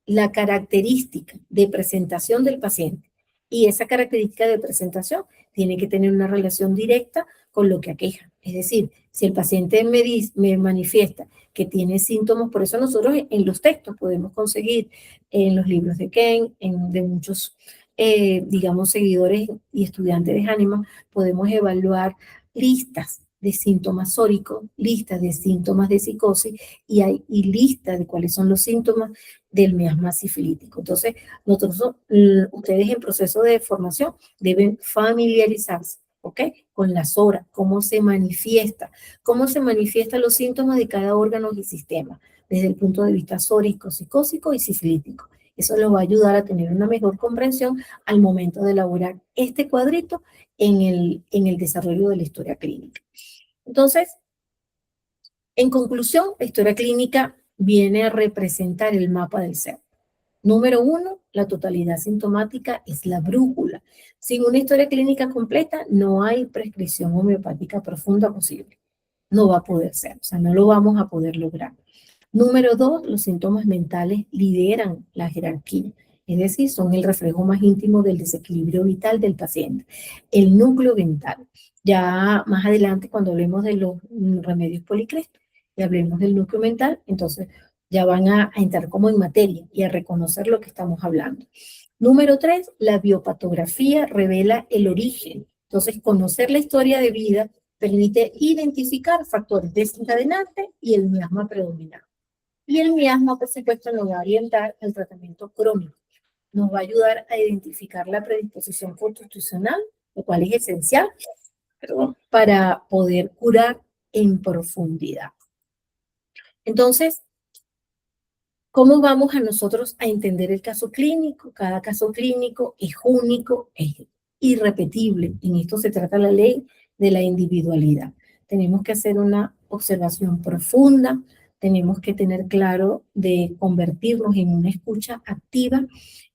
la característica de presentación del paciente. Y esa característica de presentación tiene que tener una relación directa con lo que aqueja. Es decir, si el paciente me manifiesta que tiene síntomas, por eso nosotros en los textos podemos conseguir, en los libros de Ken, de muchos, digamos, seguidores y estudiantes de Hahnemann, podemos evaluar listas de síntomas sóricos, listas de síntomas de psicosis y listas de cuáles son los síntomas del miasma sifilítico. Entonces, ustedes en proceso de formación deben familiarizarse, ¿ok? Con las horas, cómo se manifiestan los síntomas de cada órgano y sistema, desde el punto de vista sórico, psicósico y sifilítico. Eso nos va a ayudar a tener una mejor comprensión al momento de elaborar este cuadrito en el desarrollo de la historia clínica. Entonces, en conclusión, la historia clínica viene a representar el mapa del ser. Número 1, la totalidad sintomática es la brújula. Sin una historia clínica completa, no hay prescripción homeopática profunda posible. No va a poder ser, o sea, no lo vamos a poder lograr. Número 2, los síntomas mentales lideran la jerarquía, es decir, son el reflejo más íntimo del desequilibrio vital del paciente, el núcleo mental. Ya más adelante, cuando hablemos de los remedios Policrest y hablemos del núcleo mental, entonces ya van a entrar como en materia y a reconocer lo que estamos hablando. Número 3, la biopatografía revela el origen. Entonces, conocer la historia de vida permite identificar factores desencadenantes y el miasma predominante. Y el miasma, por supuesto, nos va a orientar al tratamiento crónico. Nos va a ayudar a identificar la predisposición constitucional, lo cual es esencial, para poder curar en profundidad. Entonces, ¿cómo vamos a nosotros a entender el caso clínico? Cada caso clínico es único, es irrepetible. En esto se trata la ley de la individualidad. Tenemos que hacer una observación profunda, tenemos que tener claro de convertirnos en una escucha activa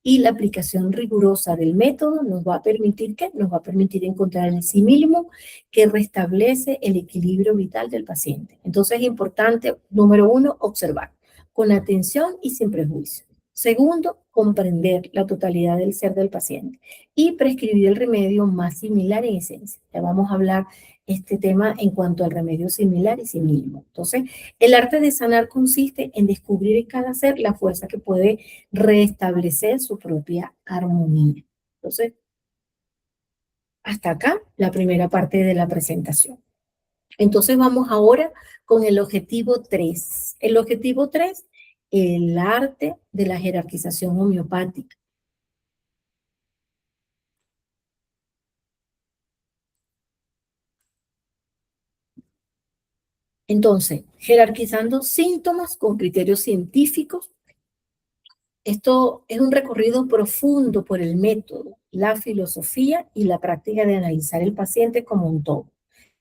y la aplicación rigurosa del método nos va a permitir ¿qué? Nos va a permitir encontrar el sí mínimo que restablece el equilibrio vital del paciente. Entonces es importante, número 1, observar con atención y sin prejuicio. Segundo, comprender la totalidad del ser del paciente y prescribir el remedio más similar en esencia. Ya vamos a hablar este tema en cuanto al remedio similar y simílimo. Entonces, el arte de sanar consiste en descubrir en cada ser la fuerza que puede restablecer su propia armonía. Entonces, hasta acá la primera parte de la presentación. Entonces vamos ahora con el objetivo 3. El objetivo 3, el arte de la jerarquización homeopática. Entonces, jerarquizando síntomas con criterios científicos. Esto es un recorrido profundo por el método, la filosofía y la práctica de analizar el paciente como un todo,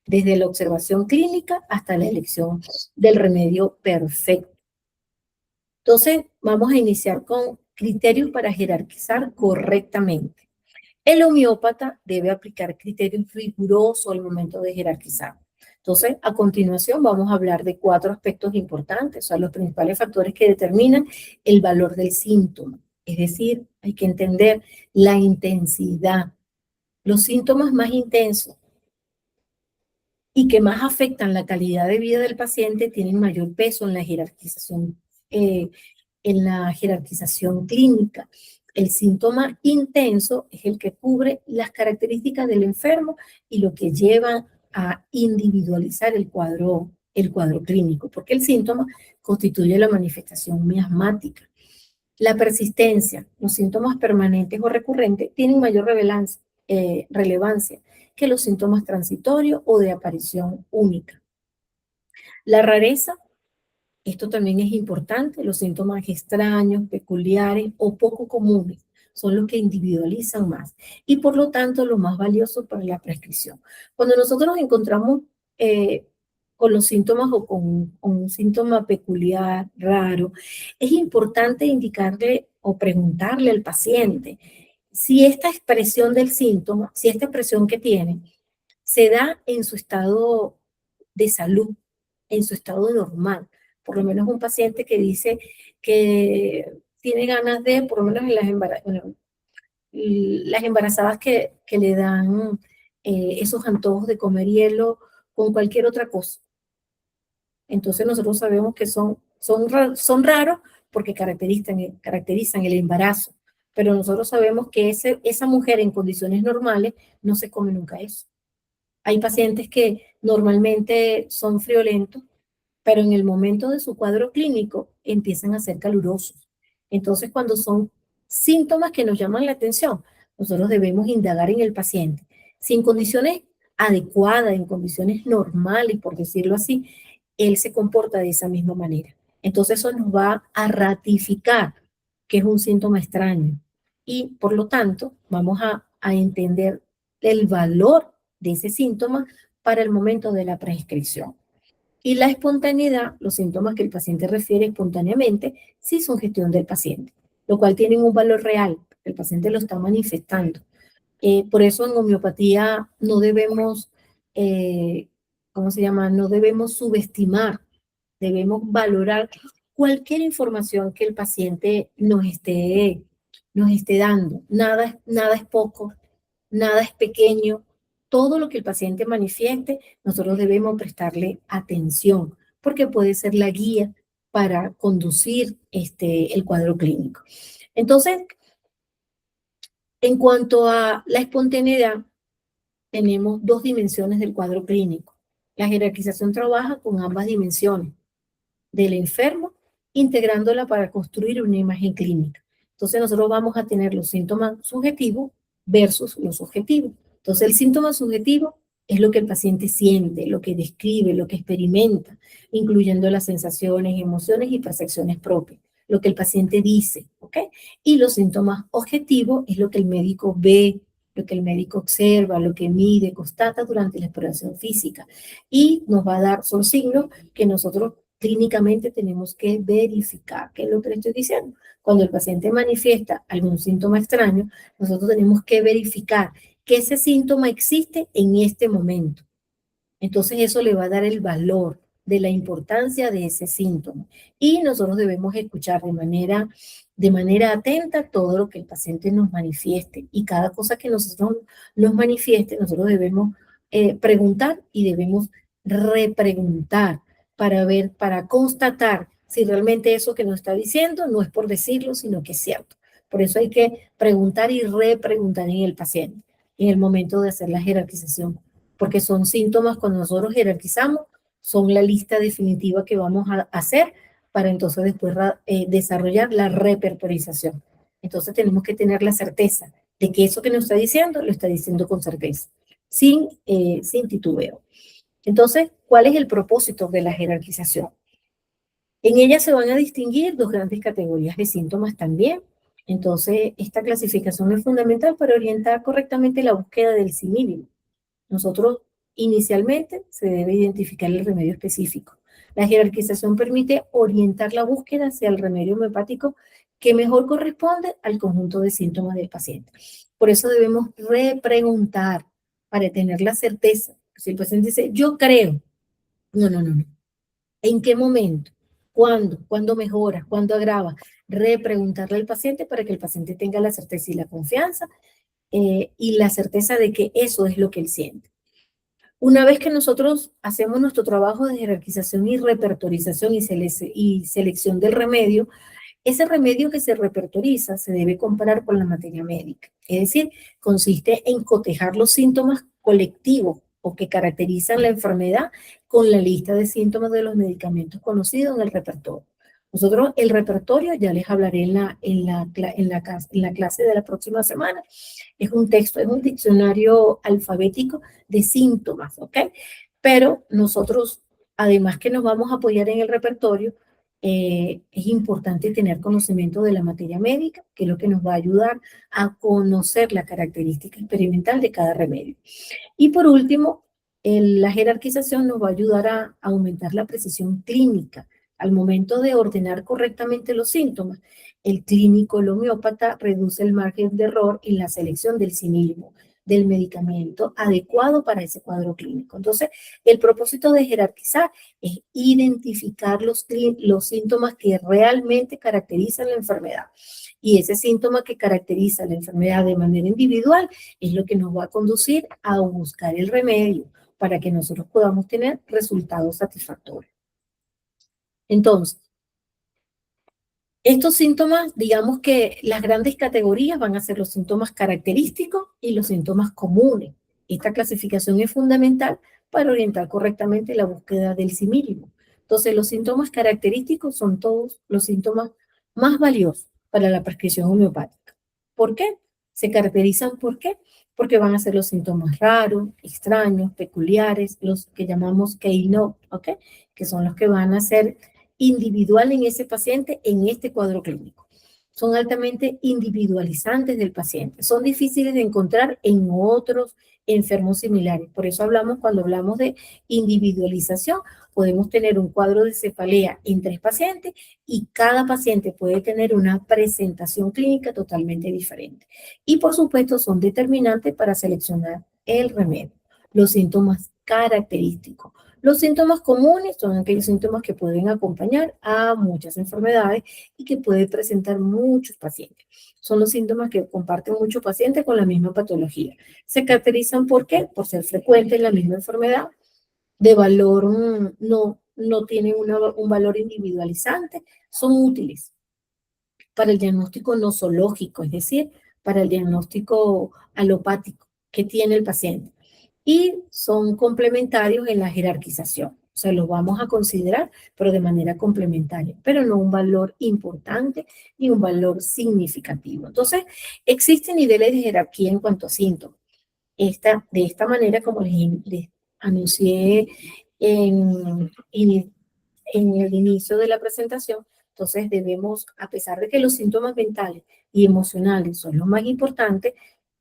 desde la observación clínica hasta la elección del remedio perfecto. Entonces, vamos a iniciar con criterios para jerarquizar correctamente. El homeópata debe aplicar criterios rigurosos al momento de jerarquizar. Entonces, a continuación vamos a hablar de 4 aspectos importantes, o sea, los principales factores que determinan el valor del síntoma. Es decir, hay que entender la intensidad. Los síntomas más intensos y que más afectan la calidad de vida del paciente tienen mayor peso eh, en la jerarquización clínica. El síntoma intenso es el que cubre las características del enfermo y lo que lleva a individualizar el cuadro clínico, porque el síntoma constituye la manifestación miasmática. La persistencia, los síntomas permanentes o recurrentes tienen mayor relevancia que los síntomas transitorios o de aparición única. La rareza, esto también es importante, los síntomas extraños, peculiares o poco comunes son los que individualizan más y por lo tanto lo más valioso para la prescripción. Cuando nosotros nos encontramos con los síntomas o con un síntoma peculiar, raro, es importante indicarle o preguntarle al paciente si esta expresión del síntoma, si esta expresión que tiene, se da en su estado de salud, en su estado normal. Por lo menos un paciente que dice que tiene ganas de, por lo menos en las embarazadas que le dan esos antojos de comer hielo con cualquier otra cosa. Entonces nosotros sabemos que son raros porque caracterizan el embarazo, pero nosotros sabemos que esa mujer en condiciones normales no se come nunca eso. Hay pacientes que normalmente son friolentos, pero en el momento de su cuadro clínico empiezan a ser calurosos. Entonces, cuando son síntomas que nos llaman la atención, nosotros debemos indagar en el paciente. Si en condiciones adecuadas, en condiciones normales, por decirlo así, él se comporta de esa misma manera. Entonces eso nos va a ratificar que es un síntoma extraño y por lo tanto vamos a entender el valor de ese síntoma para el momento de la prescripción. Y la espontaneidad, los síntomas que el paciente refiere espontáneamente, sí son gestión del paciente, lo cual tienen un valor real, el paciente lo está manifestando. Por eso en homeopatía no debemos, ¿cómo se llama? No debemos subestimar, debemos valorar cualquier información que el paciente nos esté dando. Nada es poco, nada es pequeño. Todo lo que el paciente manifieste, nosotros debemos prestarle atención, porque puede ser la guía para conducir el cuadro clínico. Entonces, en cuanto a la espontaneidad, tenemos dos dimensiones del cuadro clínico. La jerarquización trabaja con ambas dimensiones del enfermo, integrándola para construir una imagen clínica. Entonces nosotros vamos a tener los síntomas subjetivos versus los objetivos. Entonces el síntoma subjetivo es lo que el paciente siente, lo que describe, lo que experimenta, incluyendo las sensaciones, emociones y percepciones propias, lo que el paciente dice, ¿ok? Y los síntomas objetivos es lo que el médico ve, lo que el médico observa, lo que mide, constata durante la exploración física. Y nos va a dar, son signos que nosotros clínicamente tenemos que verificar. ¿Qué es lo que le estoy diciendo? Cuando el paciente manifiesta algún síntoma extraño, nosotros tenemos que verificar que ese síntoma existe en este momento. Entonces eso le va a dar el valor de la importancia de ese síntoma. Y nosotros debemos escuchar de manera atenta todo lo que el paciente nos manifieste. Y cada cosa que nosotros nos manifieste, nosotros debemos preguntar y debemos repreguntar para ver, para constatar si realmente eso que nos está diciendo no es por decirlo, sino que es cierto. Por eso hay que preguntar y repreguntar en el paciente en el momento de hacer la jerarquización, porque son síntomas cuando nosotros jerarquizamos, son la lista definitiva que vamos a hacer para entonces después desarrollar la repertorización. Entonces tenemos que tener la certeza de que eso que nos está diciendo, lo está diciendo con certeza, sin titubeo. Entonces, ¿cuál es el propósito de la jerarquización? En ella se van a distinguir dos grandes categorías de síntomas también. Entonces, esta clasificación es fundamental para orientar correctamente la búsqueda del sí mínimo. Nosotros, inicialmente, se debe identificar el remedio específico. La jerarquización permite orientar la búsqueda hacia el remedio homeopático que mejor corresponde al conjunto de síntomas del paciente. Por eso debemos repreguntar para tener la certeza. Si el paciente dice, yo creo, no. ¿En qué momento? ¿Cuándo? ¿Cuándo mejora? ¿Cuándo agrava? Repreguntarle al paciente para que el paciente tenga la certeza y la confianza y la certeza de que eso es lo que él siente. Una vez que nosotros hacemos nuestro trabajo de jerarquización y repertorización y selección del remedio, ese remedio que se repertoriza se debe comparar con la materia médica. Es decir, consiste en cotejar los síntomas colectivos o que caracterizan la enfermedad con la lista de síntomas de los medicamentos conocidos en el repertorio. Nosotros el repertorio, ya les hablaré en la clase de la próxima semana, es un texto, es un diccionario alfabético de síntomas, ¿ok? Pero nosotros, además que nos vamos a apoyar en el repertorio, es importante tener conocimiento de la materia médica, que es lo que nos va a ayudar a conocer la característica experimental de cada remedio. Y por último, la jerarquización nos va a ayudar a aumentar la precisión clínica. Al momento de ordenar correctamente los síntomas, el clínico, el homeópata, reduce el margen de error en la selección del cinismo, del medicamento adecuado para ese cuadro clínico. Entonces, el propósito de jerarquizar es identificar los síntomas que realmente caracterizan la enfermedad. Y ese síntoma que caracteriza la enfermedad de manera individual es lo que nos va a conducir a buscar el remedio para que nosotros podamos tener resultados satisfactorios. Entonces, estos síntomas, digamos que las grandes categorías van a ser los síntomas característicos y los síntomas comunes. Esta clasificación es fundamental para orientar correctamente la búsqueda del sí mínimo. Entonces, los síntomas característicos son todos los síntomas más valiosos para la prescripción homeopática. ¿Por qué? Se caracterizan ¿por qué? Porque van a ser los síntomas raros, extraños, peculiares, los que llamamos keynote, ¿ok? Que son los que van a ser individual en ese paciente en este cuadro clínico. Son altamente individualizantes del paciente. Son difíciles de encontrar en otros enfermos similares. Por eso hablamos, cuando hablamos de individualización, podemos tener un cuadro de cefalea en 3 pacientes y cada paciente puede tener una presentación clínica totalmente diferente. Y por supuesto son determinantes para seleccionar el remedio. Los síntomas característicos. Los síntomas comunes son aquellos síntomas que pueden acompañar a muchas enfermedades y que pueden presentar muchos pacientes. Son los síntomas que comparten muchos pacientes con la misma patología. Se caracterizan ¿por qué? Por ser frecuentes en la misma enfermedad, de valor, no tienen un valor individualizante, son útiles para el diagnóstico nosológico, es decir, para el diagnóstico alopático que tiene el paciente. Y son complementarios en la jerarquización. O sea, los vamos a considerar, pero de manera complementaria, pero no un valor importante ni un valor significativo. Entonces, existen niveles de jerarquía en cuanto a síntomas. De esta manera, como les anuncié en, en el inicio de la presentación, entonces debemos, a pesar de que los síntomas mentales y emocionales son los más importantes,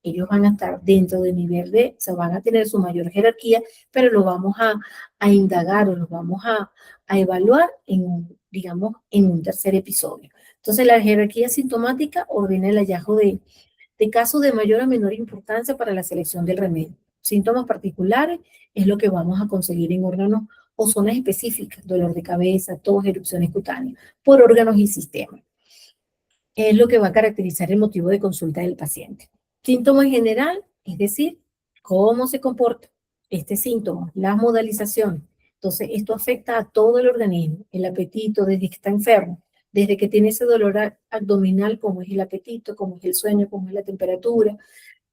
ellos van a estar dentro del nivel de, o sea, van a tener su mayor jerarquía, pero lo vamos a indagar o los vamos a evaluar en, digamos, en un tercer episodio. Entonces, la jerarquía sintomática ordena el hallazgo de casos de mayor a menor importancia para la selección del remedio. Síntomas particulares es lo que vamos a conseguir en órganos o zonas específicas, dolor de cabeza, tos, erupciones cutáneas, por órganos y sistemas. Es lo que va a caracterizar el motivo de consulta del paciente. Síntoma en general, es decir, cómo se comporta este síntoma, la modalización. Entonces, esto afecta a todo el organismo, el apetito desde que está enfermo, desde que tiene ese dolor abdominal, como es el apetito, como es el sueño, como es la temperatura,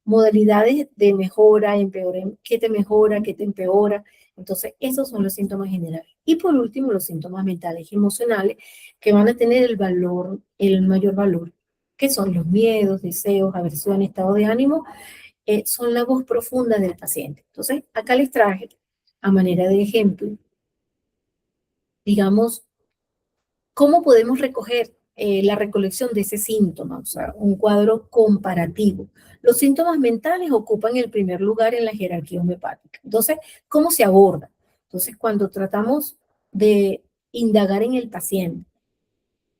modalidades de mejora, empeora, qué te mejora, qué te empeora. Entonces, esos son los síntomas generales. Y por último, los síntomas mentales y emocionales que van a tener el valor, el mayor valor, que son los miedos, deseos, aversión, estado de ánimo, son la voz profunda del paciente. Entonces, acá les traje, a manera de ejemplo, digamos, ¿cómo podemos recoger la recolección de ese síntoma? O sea, un cuadro comparativo. Los síntomas mentales ocupan el primer lugar en la jerarquía homeopática. Entonces, ¿cómo se aborda? Entonces, cuando tratamos de indagar en el paciente,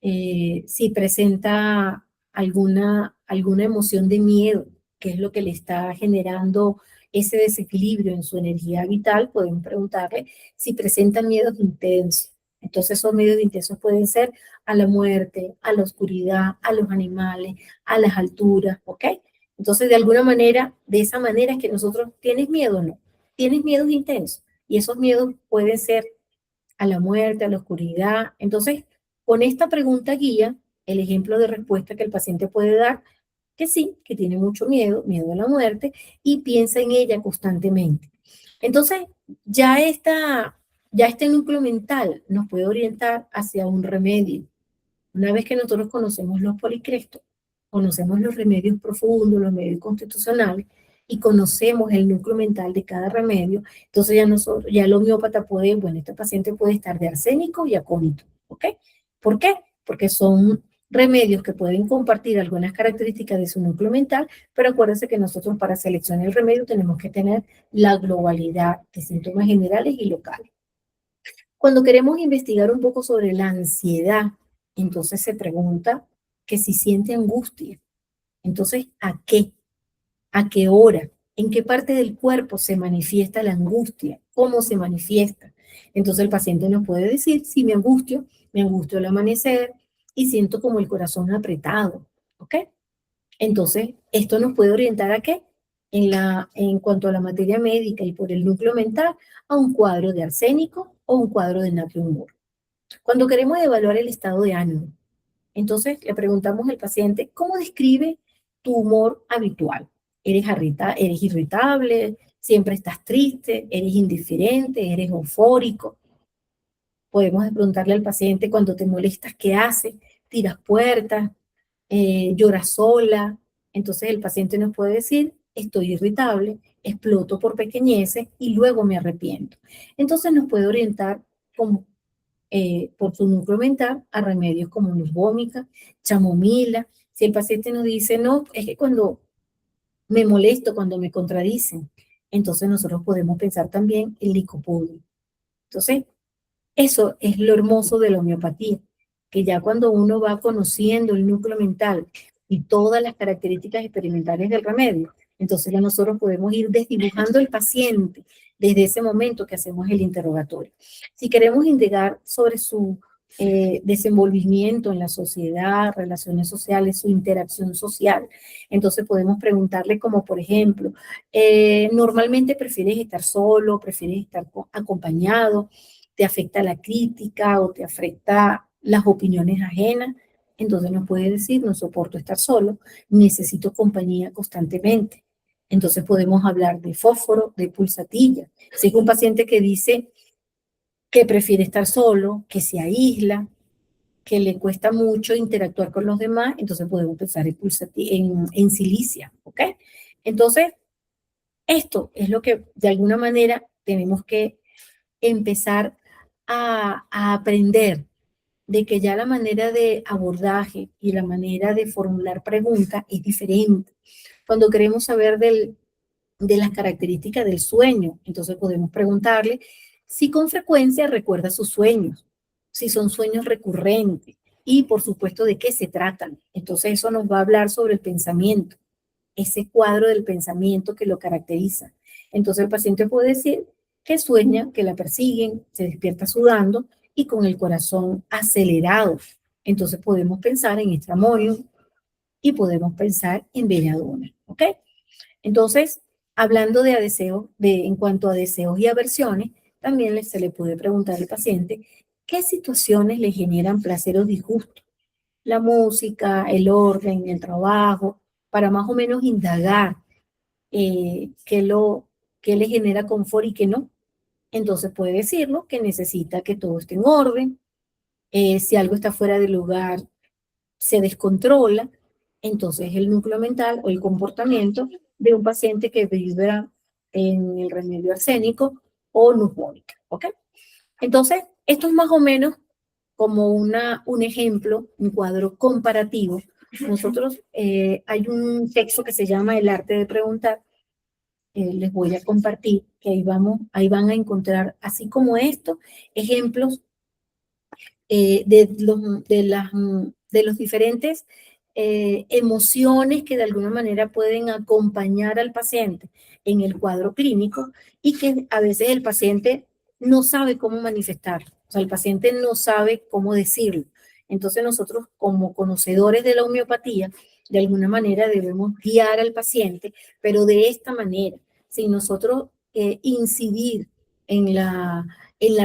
si presenta alguna emoción de miedo, que es lo que le está generando ese desequilibrio en su energía vital, podemos preguntarle si presenta miedos intensos. Entonces, esos miedos intensos pueden ser a la muerte, a la oscuridad, a los animales, a las alturas, ¿ok? Entonces, de alguna manera, de esa manera es que nosotros, ¿tienes miedo o no? ¿Tienes miedos intensos? Y esos miedos pueden ser a la muerte, a la oscuridad. Entonces, con esta pregunta guía, el ejemplo de respuesta que el paciente puede dar, que sí, que tiene mucho miedo, miedo a la muerte, y piensa en ella constantemente. Entonces, ya este núcleo mental nos puede orientar hacia un remedio. Una vez que nosotros conocemos los policrestos, conocemos los remedios profundos, los remedios constitucionales, y conocemos el núcleo mental de cada remedio, entonces ya el homeópata puede, bueno, este paciente puede estar de arsénico y acónito, ¿ok? ¿Por qué? Porque son remedios que pueden compartir algunas características de su núcleo mental, pero acuérdense que nosotros para seleccionar el remedio tenemos que tener la globalidad de síntomas generales y locales. Cuando queremos investigar un poco sobre la ansiedad, entonces se pregunta que si siente angustia. Entonces, ¿a qué? ¿A qué hora? ¿En qué parte del cuerpo se manifiesta la angustia? ¿Cómo se manifiesta? Entonces el paciente nos puede decir, si me angustio al amanecer y siento como el corazón apretado, ¿ok? Entonces, esto nos puede orientar a qué? En cuanto a la materia médica y por el núcleo mental, a un cuadro de arsénico o un cuadro de natriumuro. Cuando queremos evaluar el estado de ánimo, entonces le preguntamos al paciente, ¿cómo describe tu humor habitual? ¿Eres irritable? ¿Siempre estás triste? ¿Eres indiferente? ¿Eres eufórico? Podemos preguntarle al paciente, cuando te molestas, ¿qué haces? ¿Tiras puertas? ¿Lloras sola? Entonces el paciente nos puede decir, estoy irritable, exploto por pequeñeces y luego me arrepiento. Entonces nos puede orientar por su núcleo mental a remedios como luz vómica, chamomila. Si el paciente nos dice, no, es que cuando me molesto, cuando me contradicen, entonces nosotros podemos pensar también en licopodio. Entonces, eso es lo hermoso de la homeopatía, que ya cuando uno va conociendo el núcleo mental y todas las características experimentales del remedio, entonces ya nosotros podemos ir desdibujando el paciente desde ese momento que hacemos el interrogatorio. Si queremos indagar sobre su desenvolvimiento en la sociedad, relaciones sociales, su interacción social, entonces podemos preguntarle como, por ejemplo, ¿normalmente prefieres estar solo, prefieres estar acompañado? ¿Te afecta la crítica o te afecta las opiniones ajenas? Entonces nos puede decir, no soporto estar solo, necesito compañía constantemente. Entonces podemos hablar de fósforo, de pulsatilla. Si es un paciente que dice que prefiere estar solo, que se aísla, que le cuesta mucho interactuar con los demás, entonces podemos pensar en silicia, ¿ok? Entonces, esto es lo que de alguna manera tenemos que empezar a aprender, de que ya la manera de abordaje y la manera de formular preguntas es diferente. Cuando queremos saber de las características del sueño, entonces podemos preguntarle si con frecuencia recuerda sus sueños, si son sueños recurrentes y por supuesto de qué se tratan. Entonces eso nos va a hablar sobre el pensamiento, ese cuadro del pensamiento que lo caracteriza. Entonces el paciente puede decir que sueña, que la persiguen, se despierta sudando y con el corazón acelerado. Entonces podemos pensar en estramonium y podemos pensar en belladona, ¿ok? Entonces, hablando de deseos, en cuanto a deseos y aversiones, también se le puede preguntar al paciente qué situaciones le generan placer o disgusto. La música, el orden, el trabajo, para más o menos indagar qué le genera confort y qué no. Entonces puede decirlo que necesita que todo esté en orden. Si algo está fuera de lugar, se descontrola. Entonces el núcleo mental o el comportamiento de un paciente que vibra en el remedio arsénico o luz vómica, ¿ok? Entonces, esto es más o menos como un ejemplo, un cuadro comparativo. Nosotros, hay un texto que se llama El arte de preguntar, les voy a compartir, que ahí van a encontrar, así como esto, ejemplos de los diferentes emociones que de alguna manera pueden acompañar al paciente en el cuadro clínico y que a veces el paciente no sabe cómo manifestar, o sea, el paciente no sabe cómo decirlo. Entonces nosotros como conocedores de la homeopatía, de alguna manera debemos guiar al paciente, pero de esta manera, sin nosotros incidir en la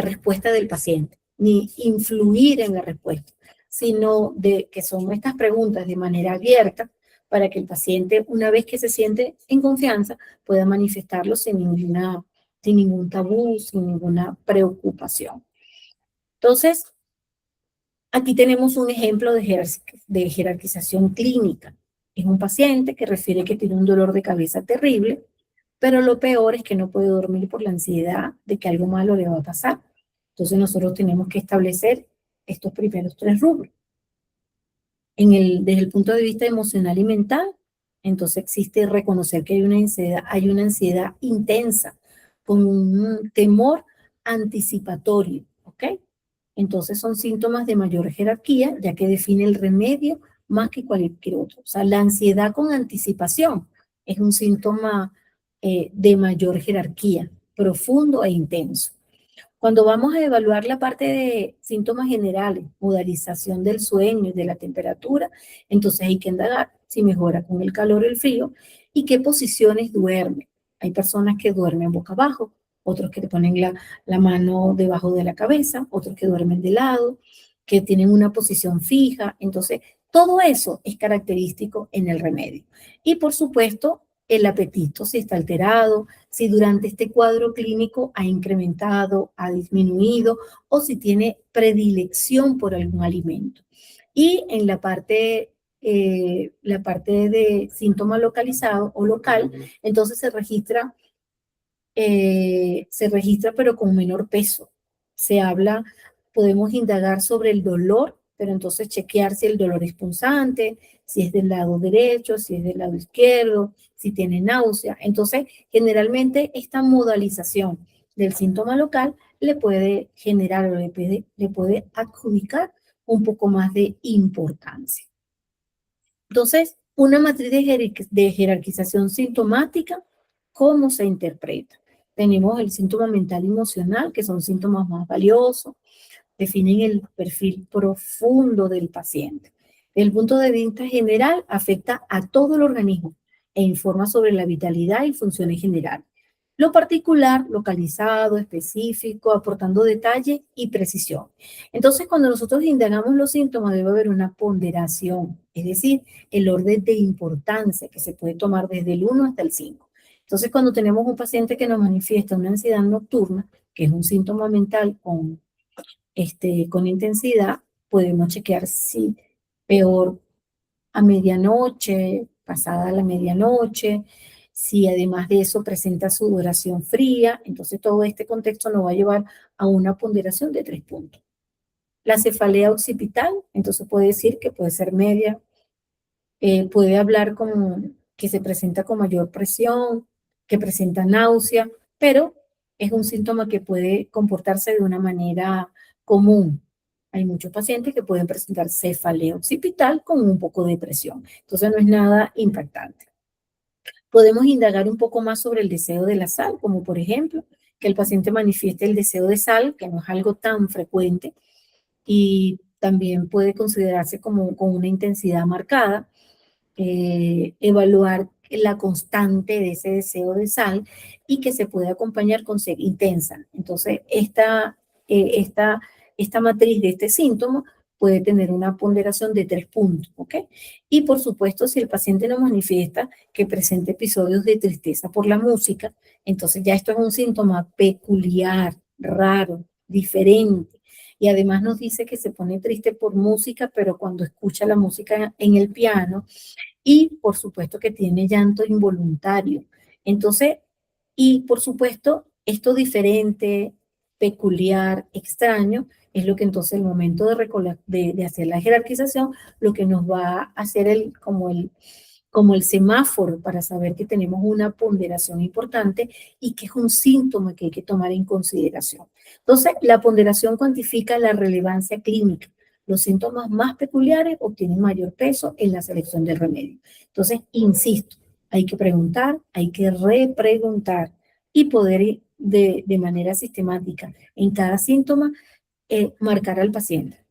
respuesta del paciente ni influir en la respuesta, sino de que son estas preguntas de manera abierta para que el paciente, una vez que se siente en confianza, pueda manifestarlo sin ningún tabú, sin ninguna preocupación. Entonces, aquí tenemos un ejemplo de jerarquización clínica. Es un paciente que refiere que tiene un dolor de cabeza terrible, pero lo peor es que no puede dormir por la ansiedad de que algo malo le va a pasar. Entonces nosotros tenemos que establecer estos primeros tres rubros. Desde el punto de vista emocional y mental, entonces existe reconocer que hay una ansiedad intensa, con un temor anticipatorio, ¿ok? Entonces son síntomas de mayor jerarquía, ya que define el remedio más que cualquier otro. O sea, la ansiedad con anticipación es un síntoma de mayor jerarquía, profundo e intenso. Cuando vamos a evaluar la parte de síntomas generales, modalización del sueño y de la temperatura, entonces hay que indagar si mejora con el calor o el frío y qué posiciones duerme. Hay personas que duermen boca abajo, otros que te ponen la mano debajo de la cabeza, otros que duermen de lado, que tienen una posición fija. Entonces, todo eso es característico en el remedio. Y por supuesto, el apetito, si está alterado, si durante este cuadro clínico ha incrementado, ha disminuido o si tiene predilección por algún alimento. Y en la parte de síntoma localizado o local, entonces se registra pero con menor peso. Se habla, Podemos indagar sobre el dolor, pero entonces chequear si el dolor es punzante, si es del lado derecho, si es del lado izquierdo, si tiene náusea. Entonces, generalmente esta modalización del síntoma local le puede generar o le puede adjudicar un poco más de importancia. Entonces, una matriz de jerarquización sintomática, ¿cómo se interpreta? Tenemos el síntoma mental y emocional, que son síntomas más valiosos, definen el perfil profundo del paciente. Desde el punto de vista general, afecta a todo el organismo e informa sobre la vitalidad y funciones generales. Lo particular, localizado, específico, aportando detalle y precisión. Entonces, cuando nosotros indagamos los síntomas, debe haber una ponderación, es decir, el orden de importancia que se puede tomar desde el 1 hasta el 5. Entonces, cuando tenemos un paciente que nos manifiesta una ansiedad nocturna, que es un síntoma mental con intensidad, podemos chequear si peor a medianoche, pasada la medianoche, si además de eso presenta sudoración fría, entonces todo este contexto nos va a llevar a una ponderación de 3 puntos. La cefalea occipital, entonces puede decir que puede ser media, puede hablar como que se presenta con mayor presión, que presenta náusea, pero es un síntoma que puede comportarse de una manera común. Hay muchos pacientes que pueden presentar cefalea occipital con un poco de presión, entonces no es nada impactante. Podemos indagar un poco más sobre el deseo de la sal, como por ejemplo, que el paciente manifieste el deseo de sal, que no es algo tan frecuente, y también puede considerarse como con una intensidad marcada, evaluar la constante de ese deseo de sal y que se puede acompañar con sed intensa. Entonces, eh, esta, esta matriz de este síntoma puede tener una ponderación de 3 puntos, ¿ok? Y por supuesto, si el paciente nos manifiesta que presenta episodios de tristeza por la música, entonces ya esto es un síntoma peculiar, raro, diferente. Y además nos dice que se pone triste por música, pero cuando escucha la música en el piano, y por supuesto que tiene llanto involuntario. Entonces, y por supuesto, esto diferente, peculiar, extraño, es lo que entonces el momento de hacer la jerarquización, lo que nos va a hacer como el semáforo para saber que tenemos una ponderación importante y que es un síntoma que hay que tomar en consideración. Entonces, la ponderación cuantifica la relevancia clínica. Los síntomas más peculiares obtienen mayor peso en la selección del remedio. Entonces, insisto, hay que preguntar, hay que repreguntar y poder de manera sistemática en cada síntoma marcar al paciente.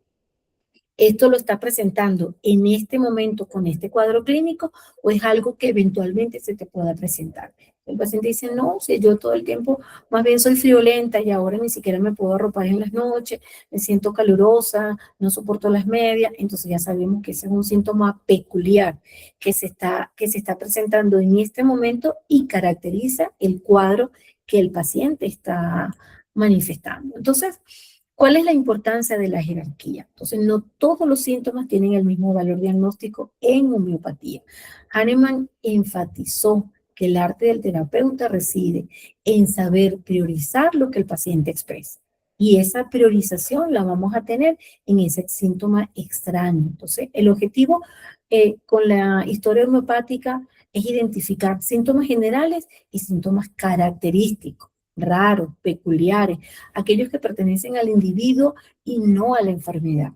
¿Esto lo está presentando en este momento con este cuadro clínico o es algo que eventualmente se te pueda presentar? El paciente dice, no, si yo todo el tiempo más bien soy friolenta y ahora ni siquiera me puedo arropar en las noches, me siento calurosa, no soporto las medias, entonces ya sabemos que ese es un síntoma peculiar que se está presentando en este momento y caracteriza el cuadro que el paciente está manifestando. Entonces, ¿cuál es la importancia de la jerarquía? Entonces, no todos los síntomas tienen el mismo valor diagnóstico en homeopatía. Hahnemann enfatizó que el arte del terapeuta reside en saber priorizar lo que el paciente expresa. Y esa priorización la vamos a tener en ese síntoma extraño. Entonces, el objetivo con la historia homeopática es identificar síntomas generales y síntomas característicos, raros, peculiares, aquellos que pertenecen al individuo y no a la enfermedad.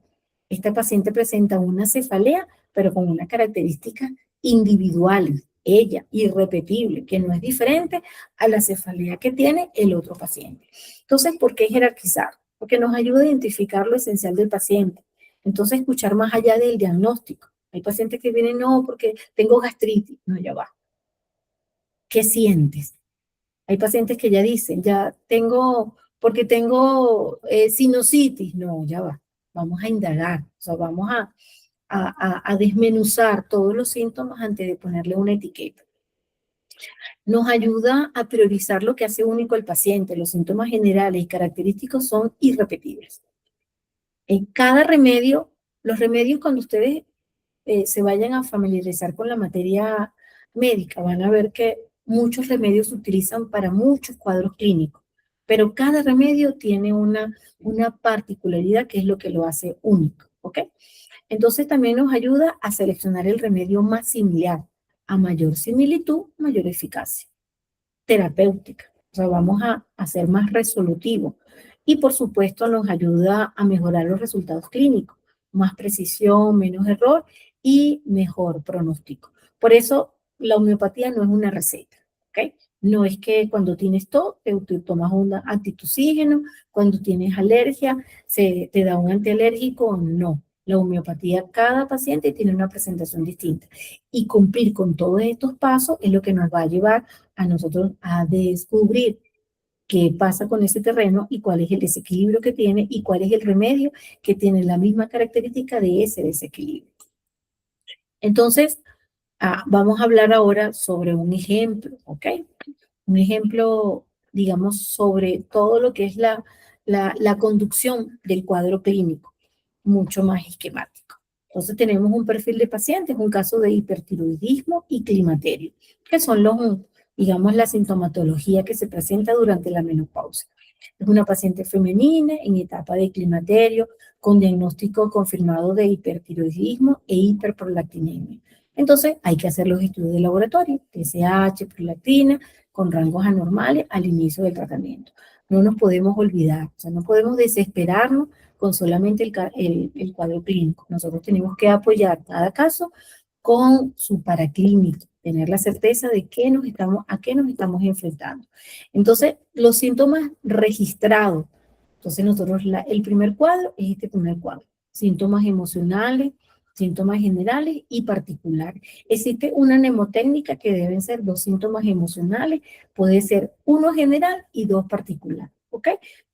Esta paciente presenta una cefalea, pero con unas características individuales, ella, irrepetible, que no es diferente a la cefalea que tiene el otro paciente. Entonces, ¿por qué jerarquizar? Porque nos ayuda a identificar lo esencial del paciente. Entonces, escuchar más allá del diagnóstico. Hay pacientes que vienen, no, porque tengo gastritis. No, ya va. ¿Qué sientes? Hay pacientes que ya dicen, ya tengo, porque tengo sinusitis. No, ya va. Vamos a indagar, o sea, vamos a desmenuzar todos los síntomas antes de ponerle una etiqueta. Nos ayuda a priorizar lo que hace único al paciente. Los síntomas generales y característicos son irrepetibles. En cada remedio, los remedios cuando ustedes se vayan a familiarizar con la materia médica, van a ver que muchos remedios se utilizan para muchos cuadros clínicos, pero cada remedio tiene una particularidad que es lo que lo hace único, ¿ok? Entonces también nos ayuda a seleccionar el remedio más similar, a mayor similitud, mayor eficacia terapéutica. O sea, vamos a ser más resolutivos. Y por supuesto nos ayuda a mejorar los resultados clínicos, más precisión, menos error y mejor pronóstico. Por eso la homeopatía no es una receta, ¿ok? No es que cuando tienes tos te tomas un antitussígeno, cuando tienes alergia te da un antialérgico, no. La homeopatía, cada paciente tiene una presentación distinta. Y cumplir con todos estos pasos es lo que nos va a llevar a nosotros a descubrir qué pasa con ese terreno y cuál es el desequilibrio que tiene y cuál es el remedio que tiene la misma característica de ese desequilibrio. Entonces, vamos a hablar ahora sobre un ejemplo, ¿ok? Un ejemplo, digamos, sobre todo lo que es la conducción del cuadro clínico, mucho más esquemático. Entonces tenemos un perfil de pacientes, un caso de hipertiroidismo y climaterio, que son los, digamos, la sintomatología que se presenta durante la menopausia. Es una paciente femenina en etapa de climaterio con diagnóstico confirmado de hipertiroidismo e hiperprolactinemia. Entonces hay que hacer los estudios de laboratorio, TSH, prolactina, con rangos anormales al inicio del tratamiento. No nos podemos olvidar, o sea, no podemos desesperarnos con solamente el cuadro clínico. Nosotros tenemos que apoyar cada caso con su paraclínico, tener la certeza de a qué nos estamos enfrentando. Entonces, los síntomas registrados. Entonces, nosotros, el primer cuadro es este primer cuadro. Síntomas emocionales, síntomas generales y particulares. Existe una mnemotécnica que deben ser 2 síntomas emocionales, puede ser uno general y 2 particular, ¿ok?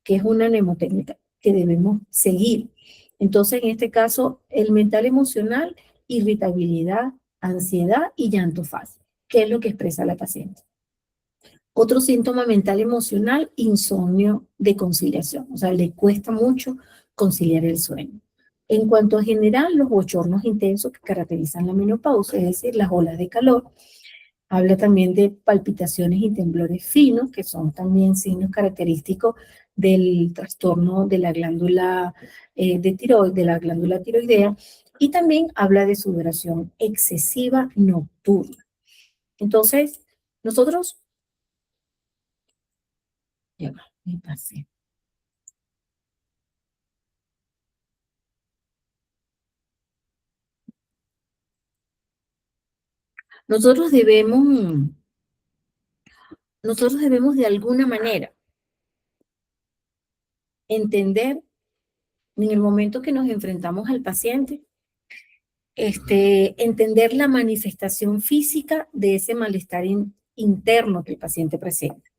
Que es una mnemotécnica que debemos seguir. Entonces, en este caso, el mental emocional, irritabilidad, ansiedad y llanto fácil, que es lo que expresa la paciente. Otro síntoma mental emocional, insomnio de conciliación, o sea, le cuesta mucho conciliar el sueño. En cuanto a general, los bochornos intensos que caracterizan la menopausia, es decir, las olas de calor. Habla también de palpitaciones y temblores finos, que son también signos característicos del trastorno de la glándula de la glándula tiroidea. Y también habla de sudoración excesiva nocturna. Entonces, nosotros, ya va, me pasé. Nosotros debemos, nosotros debemos de alguna manera entender en el momento que nos enfrentamos al paciente, entender la manifestación física de ese malestar interno que el paciente presenta.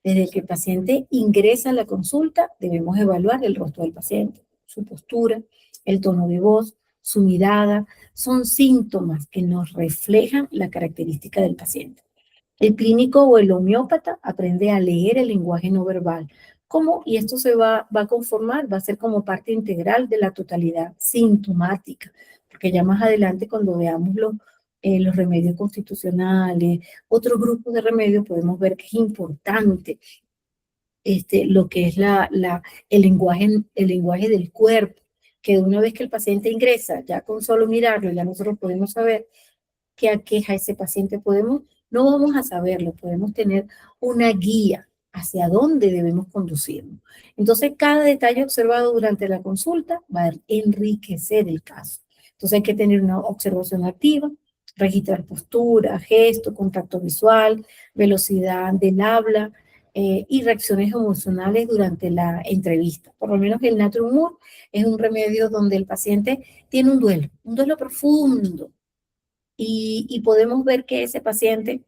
Desde que el paciente ingresa a la consulta, debemos evaluar el rostro del paciente, su postura, el tono de voz, su mirada. Son síntomas que nos reflejan la característica del paciente. El clínico o el homeópata aprende a leer el lenguaje no verbal. ¿Cómo? Y esto se va a conformar, va a ser como parte integral de la totalidad sintomática, porque ya más adelante cuando veamos los remedios constitucionales, otro grupo de remedios, podemos ver que es importante lo que es el lenguaje del cuerpo, que una vez que el paciente ingresa, ya con solo mirarlo, ya nosotros podemos saber qué aqueja a ese paciente. No vamos a saberlo, podemos tener una guía hacia dónde debemos conducirnos. Entonces, cada detalle observado durante la consulta va a enriquecer el caso. Entonces, hay que tener una observación activa, registrar postura, gesto, contacto visual, velocidad del habla, y reacciones emocionales durante la entrevista. Por lo menos el Natrium Mur es un remedio donde el paciente tiene un duelo profundo, y podemos ver que ese paciente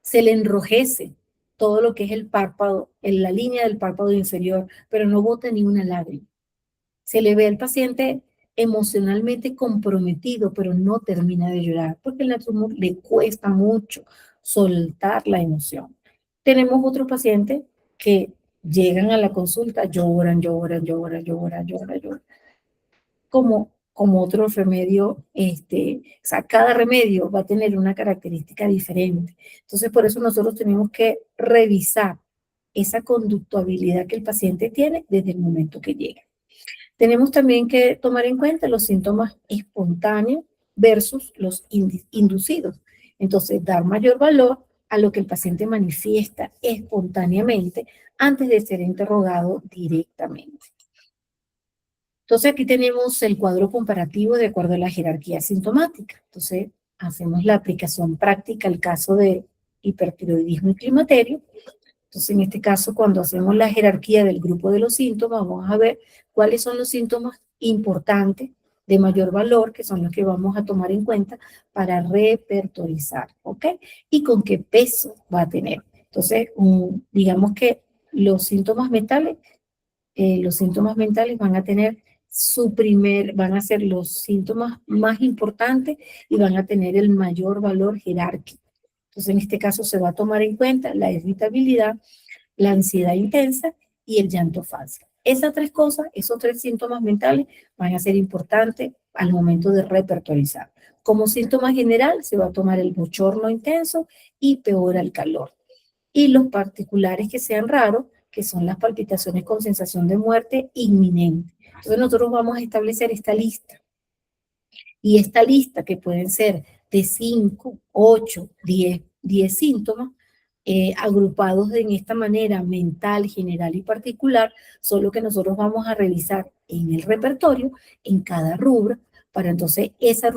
se le enrojece todo lo que es el párpado, en la línea del párpado inferior, pero no bota ni una lágrima. Se le ve al paciente emocionalmente comprometido, pero no termina de llorar, porque al tumor le cuesta mucho soltar la emoción. Tenemos otros pacientes que llegan a la consulta, lloran, lloran, lloran, lloran, lloran, lloran, como otro remedio, o sea, cada remedio va a tener una característica diferente. Entonces, por eso nosotros tenemos que revisar esa conductuabilidad que el paciente tiene desde el momento que llega. Tenemos también que tomar en cuenta los síntomas espontáneos versus los inducidos. Entonces, dar mayor valor a lo que el paciente manifiesta espontáneamente antes de ser interrogado directamente. Entonces, aquí tenemos el cuadro comparativo de acuerdo a la jerarquía sintomática. Entonces, hacemos la aplicación práctica al caso de hipertiroidismo y climaterio. Entonces, en este caso, cuando hacemos la jerarquía del grupo de los síntomas, vamos a ver cuáles son los síntomas importantes de mayor valor, que son los que vamos a tomar en cuenta para repertorizar, ¿ok? Y con qué peso va a tener. Entonces, digamos que los síntomas mentales van a tener van a ser los síntomas más importantes y van a tener el mayor valor jerárquico. Entonces, en este caso se va a tomar en cuenta la irritabilidad, la ansiedad intensa y el llanto fácil. Esas tres cosas, esos tres síntomas mentales van a ser importantes al momento de repertorizar. Como síntoma general se va a tomar el bochorno intenso y peor el calor. Y los particulares que sean raros, que son las palpitaciones con sensación de muerte inminente. Entonces nosotros vamos a establecer esta lista. Y esta lista, que pueden ser de 5, 8, 10 síntomas, agrupados en esta manera mental, general y particular, son lo que nosotros vamos a revisar en el repertorio, en cada rubro, para entonces ese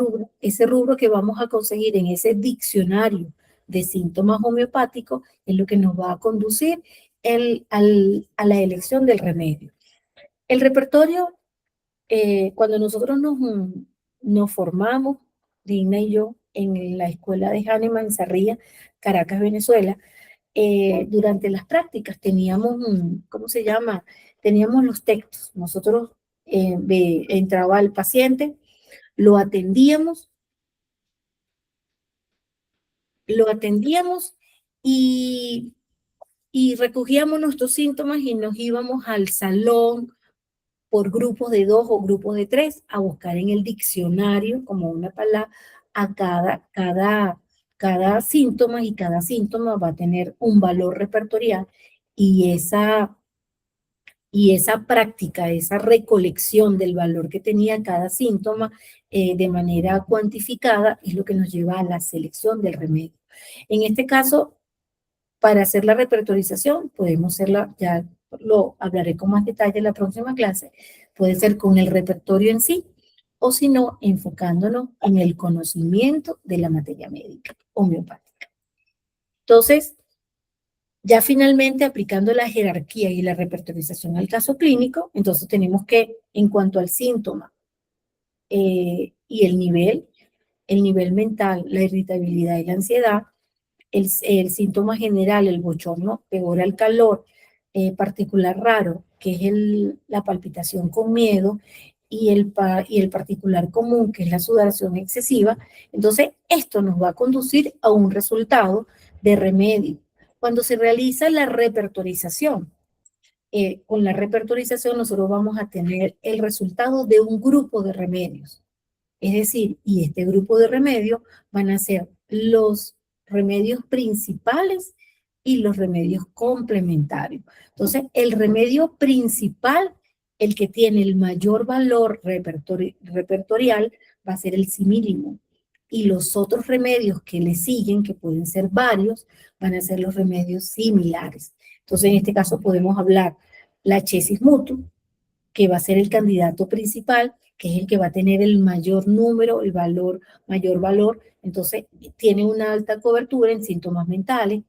rubro que vamos a conseguir en ese diccionario de síntomas homeopáticos es lo que nos va a conducir a la elección del remedio. El repertorio, cuando nosotros nos formamos, Dina y yo, en la escuela de Hahnemann en Sarria, Caracas, Venezuela, durante las prácticas teníamos, ¿cómo se llama? Teníamos los textos. Nosotros entraba el paciente, lo atendíamos y, y recogíamos nuestros síntomas y nos íbamos al salón por grupos de 2 o grupos de 3 a buscar en el diccionario como una palabra a cada síntoma, y cada síntoma va a tener un valor repertorial, y esa práctica, esa recolección del valor que tenía cada síntoma de manera cuantificada es lo que nos lleva a la selección del remedio. En este caso, para hacer la repertorización, podemos hacerla, ya lo hablaré con más detalle en la próxima clase, puede ser con el repertorio en sí, o si no, enfocándonos en el conocimiento de la materia médica homeopática. Entonces, ya finalmente aplicando la jerarquía y la repertorización al caso clínico, entonces tenemos que, en cuanto al síntoma y el nivel mental, la irritabilidad y la ansiedad, el síntoma general, el bochorno, peor al calor, particular raro, que es la palpitación con miedo, y el particular común, que es la sudoración excesiva. Entonces, esto nos va a conducir a un resultado de remedio. Cuando se realiza la repertorización, con la repertorización nosotros vamos a tener el resultado de un grupo de remedios. Es decir, y este grupo de remedios van a ser los remedios principales y los remedios complementarios. Entonces, el remedio principal, el que tiene el mayor valor repertorial, va a ser el simílimo. Y los otros remedios que le siguen, que pueden ser varios, van a ser los remedios similares. Entonces, en este caso podemos hablar la chesis mutu, que va a ser el candidato principal, que es el que va a tener el mayor número, mayor valor. Entonces, tiene una alta cobertura en síntomas mentales,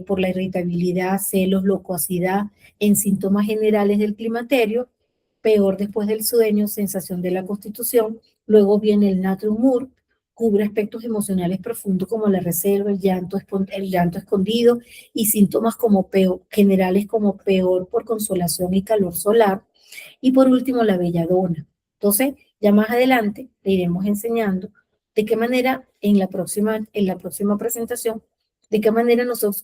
por la irritabilidad, celos, locuacidad, en síntomas generales del climaterio, peor después del sueño, sensación de la constitución. Luego viene el natrium mur, cubre aspectos emocionales profundos como la reserva, el llanto escondido, y síntomas como generales como peor por consolación y calor solar. Y por último, la belladona. Entonces, ya más adelante le iremos enseñando de qué manera en la próxima presentación, de qué manera nosotros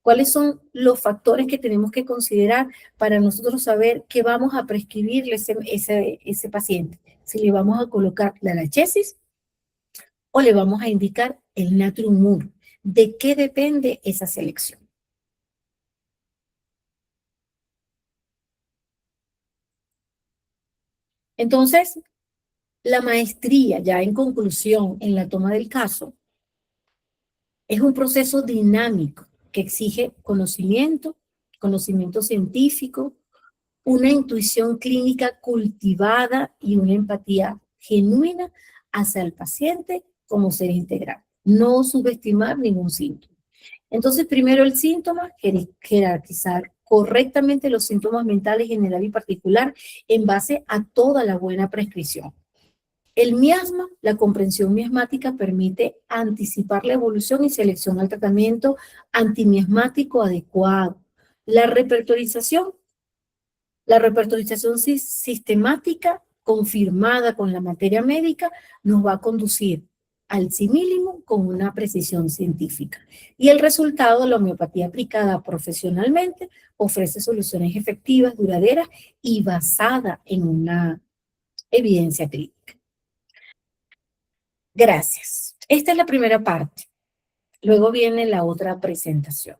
cuáles son los factores que tenemos que considerar para nosotros saber qué vamos a prescribirle ese paciente. Si le vamos a colocar la lachesis o le vamos a indicar el natrium mur. ¿De qué depende esa selección? Entonces, la maestría, ya en conclusión, en la toma del caso, es un proceso dinámico que exige conocimiento, conocimiento científico, una intuición clínica cultivada y una empatía genuina hacia el paciente como ser integral. No subestimar ningún síntoma. Entonces, primero el síntoma, jerarquizar correctamente los síntomas mentales general y particular en base a toda la buena prescripción. El miasma, la comprensión miasmática permite anticipar la evolución y selección al tratamiento antimiasmático adecuado. La repertorización sistemática confirmada con la materia médica nos va a conducir al simílimo con una precisión científica. Y el resultado, la homeopatía aplicada profesionalmente, ofrece soluciones efectivas, duraderas y basada en una evidencia clínica. Gracias. Esta es la primera parte. Luego viene la otra presentación.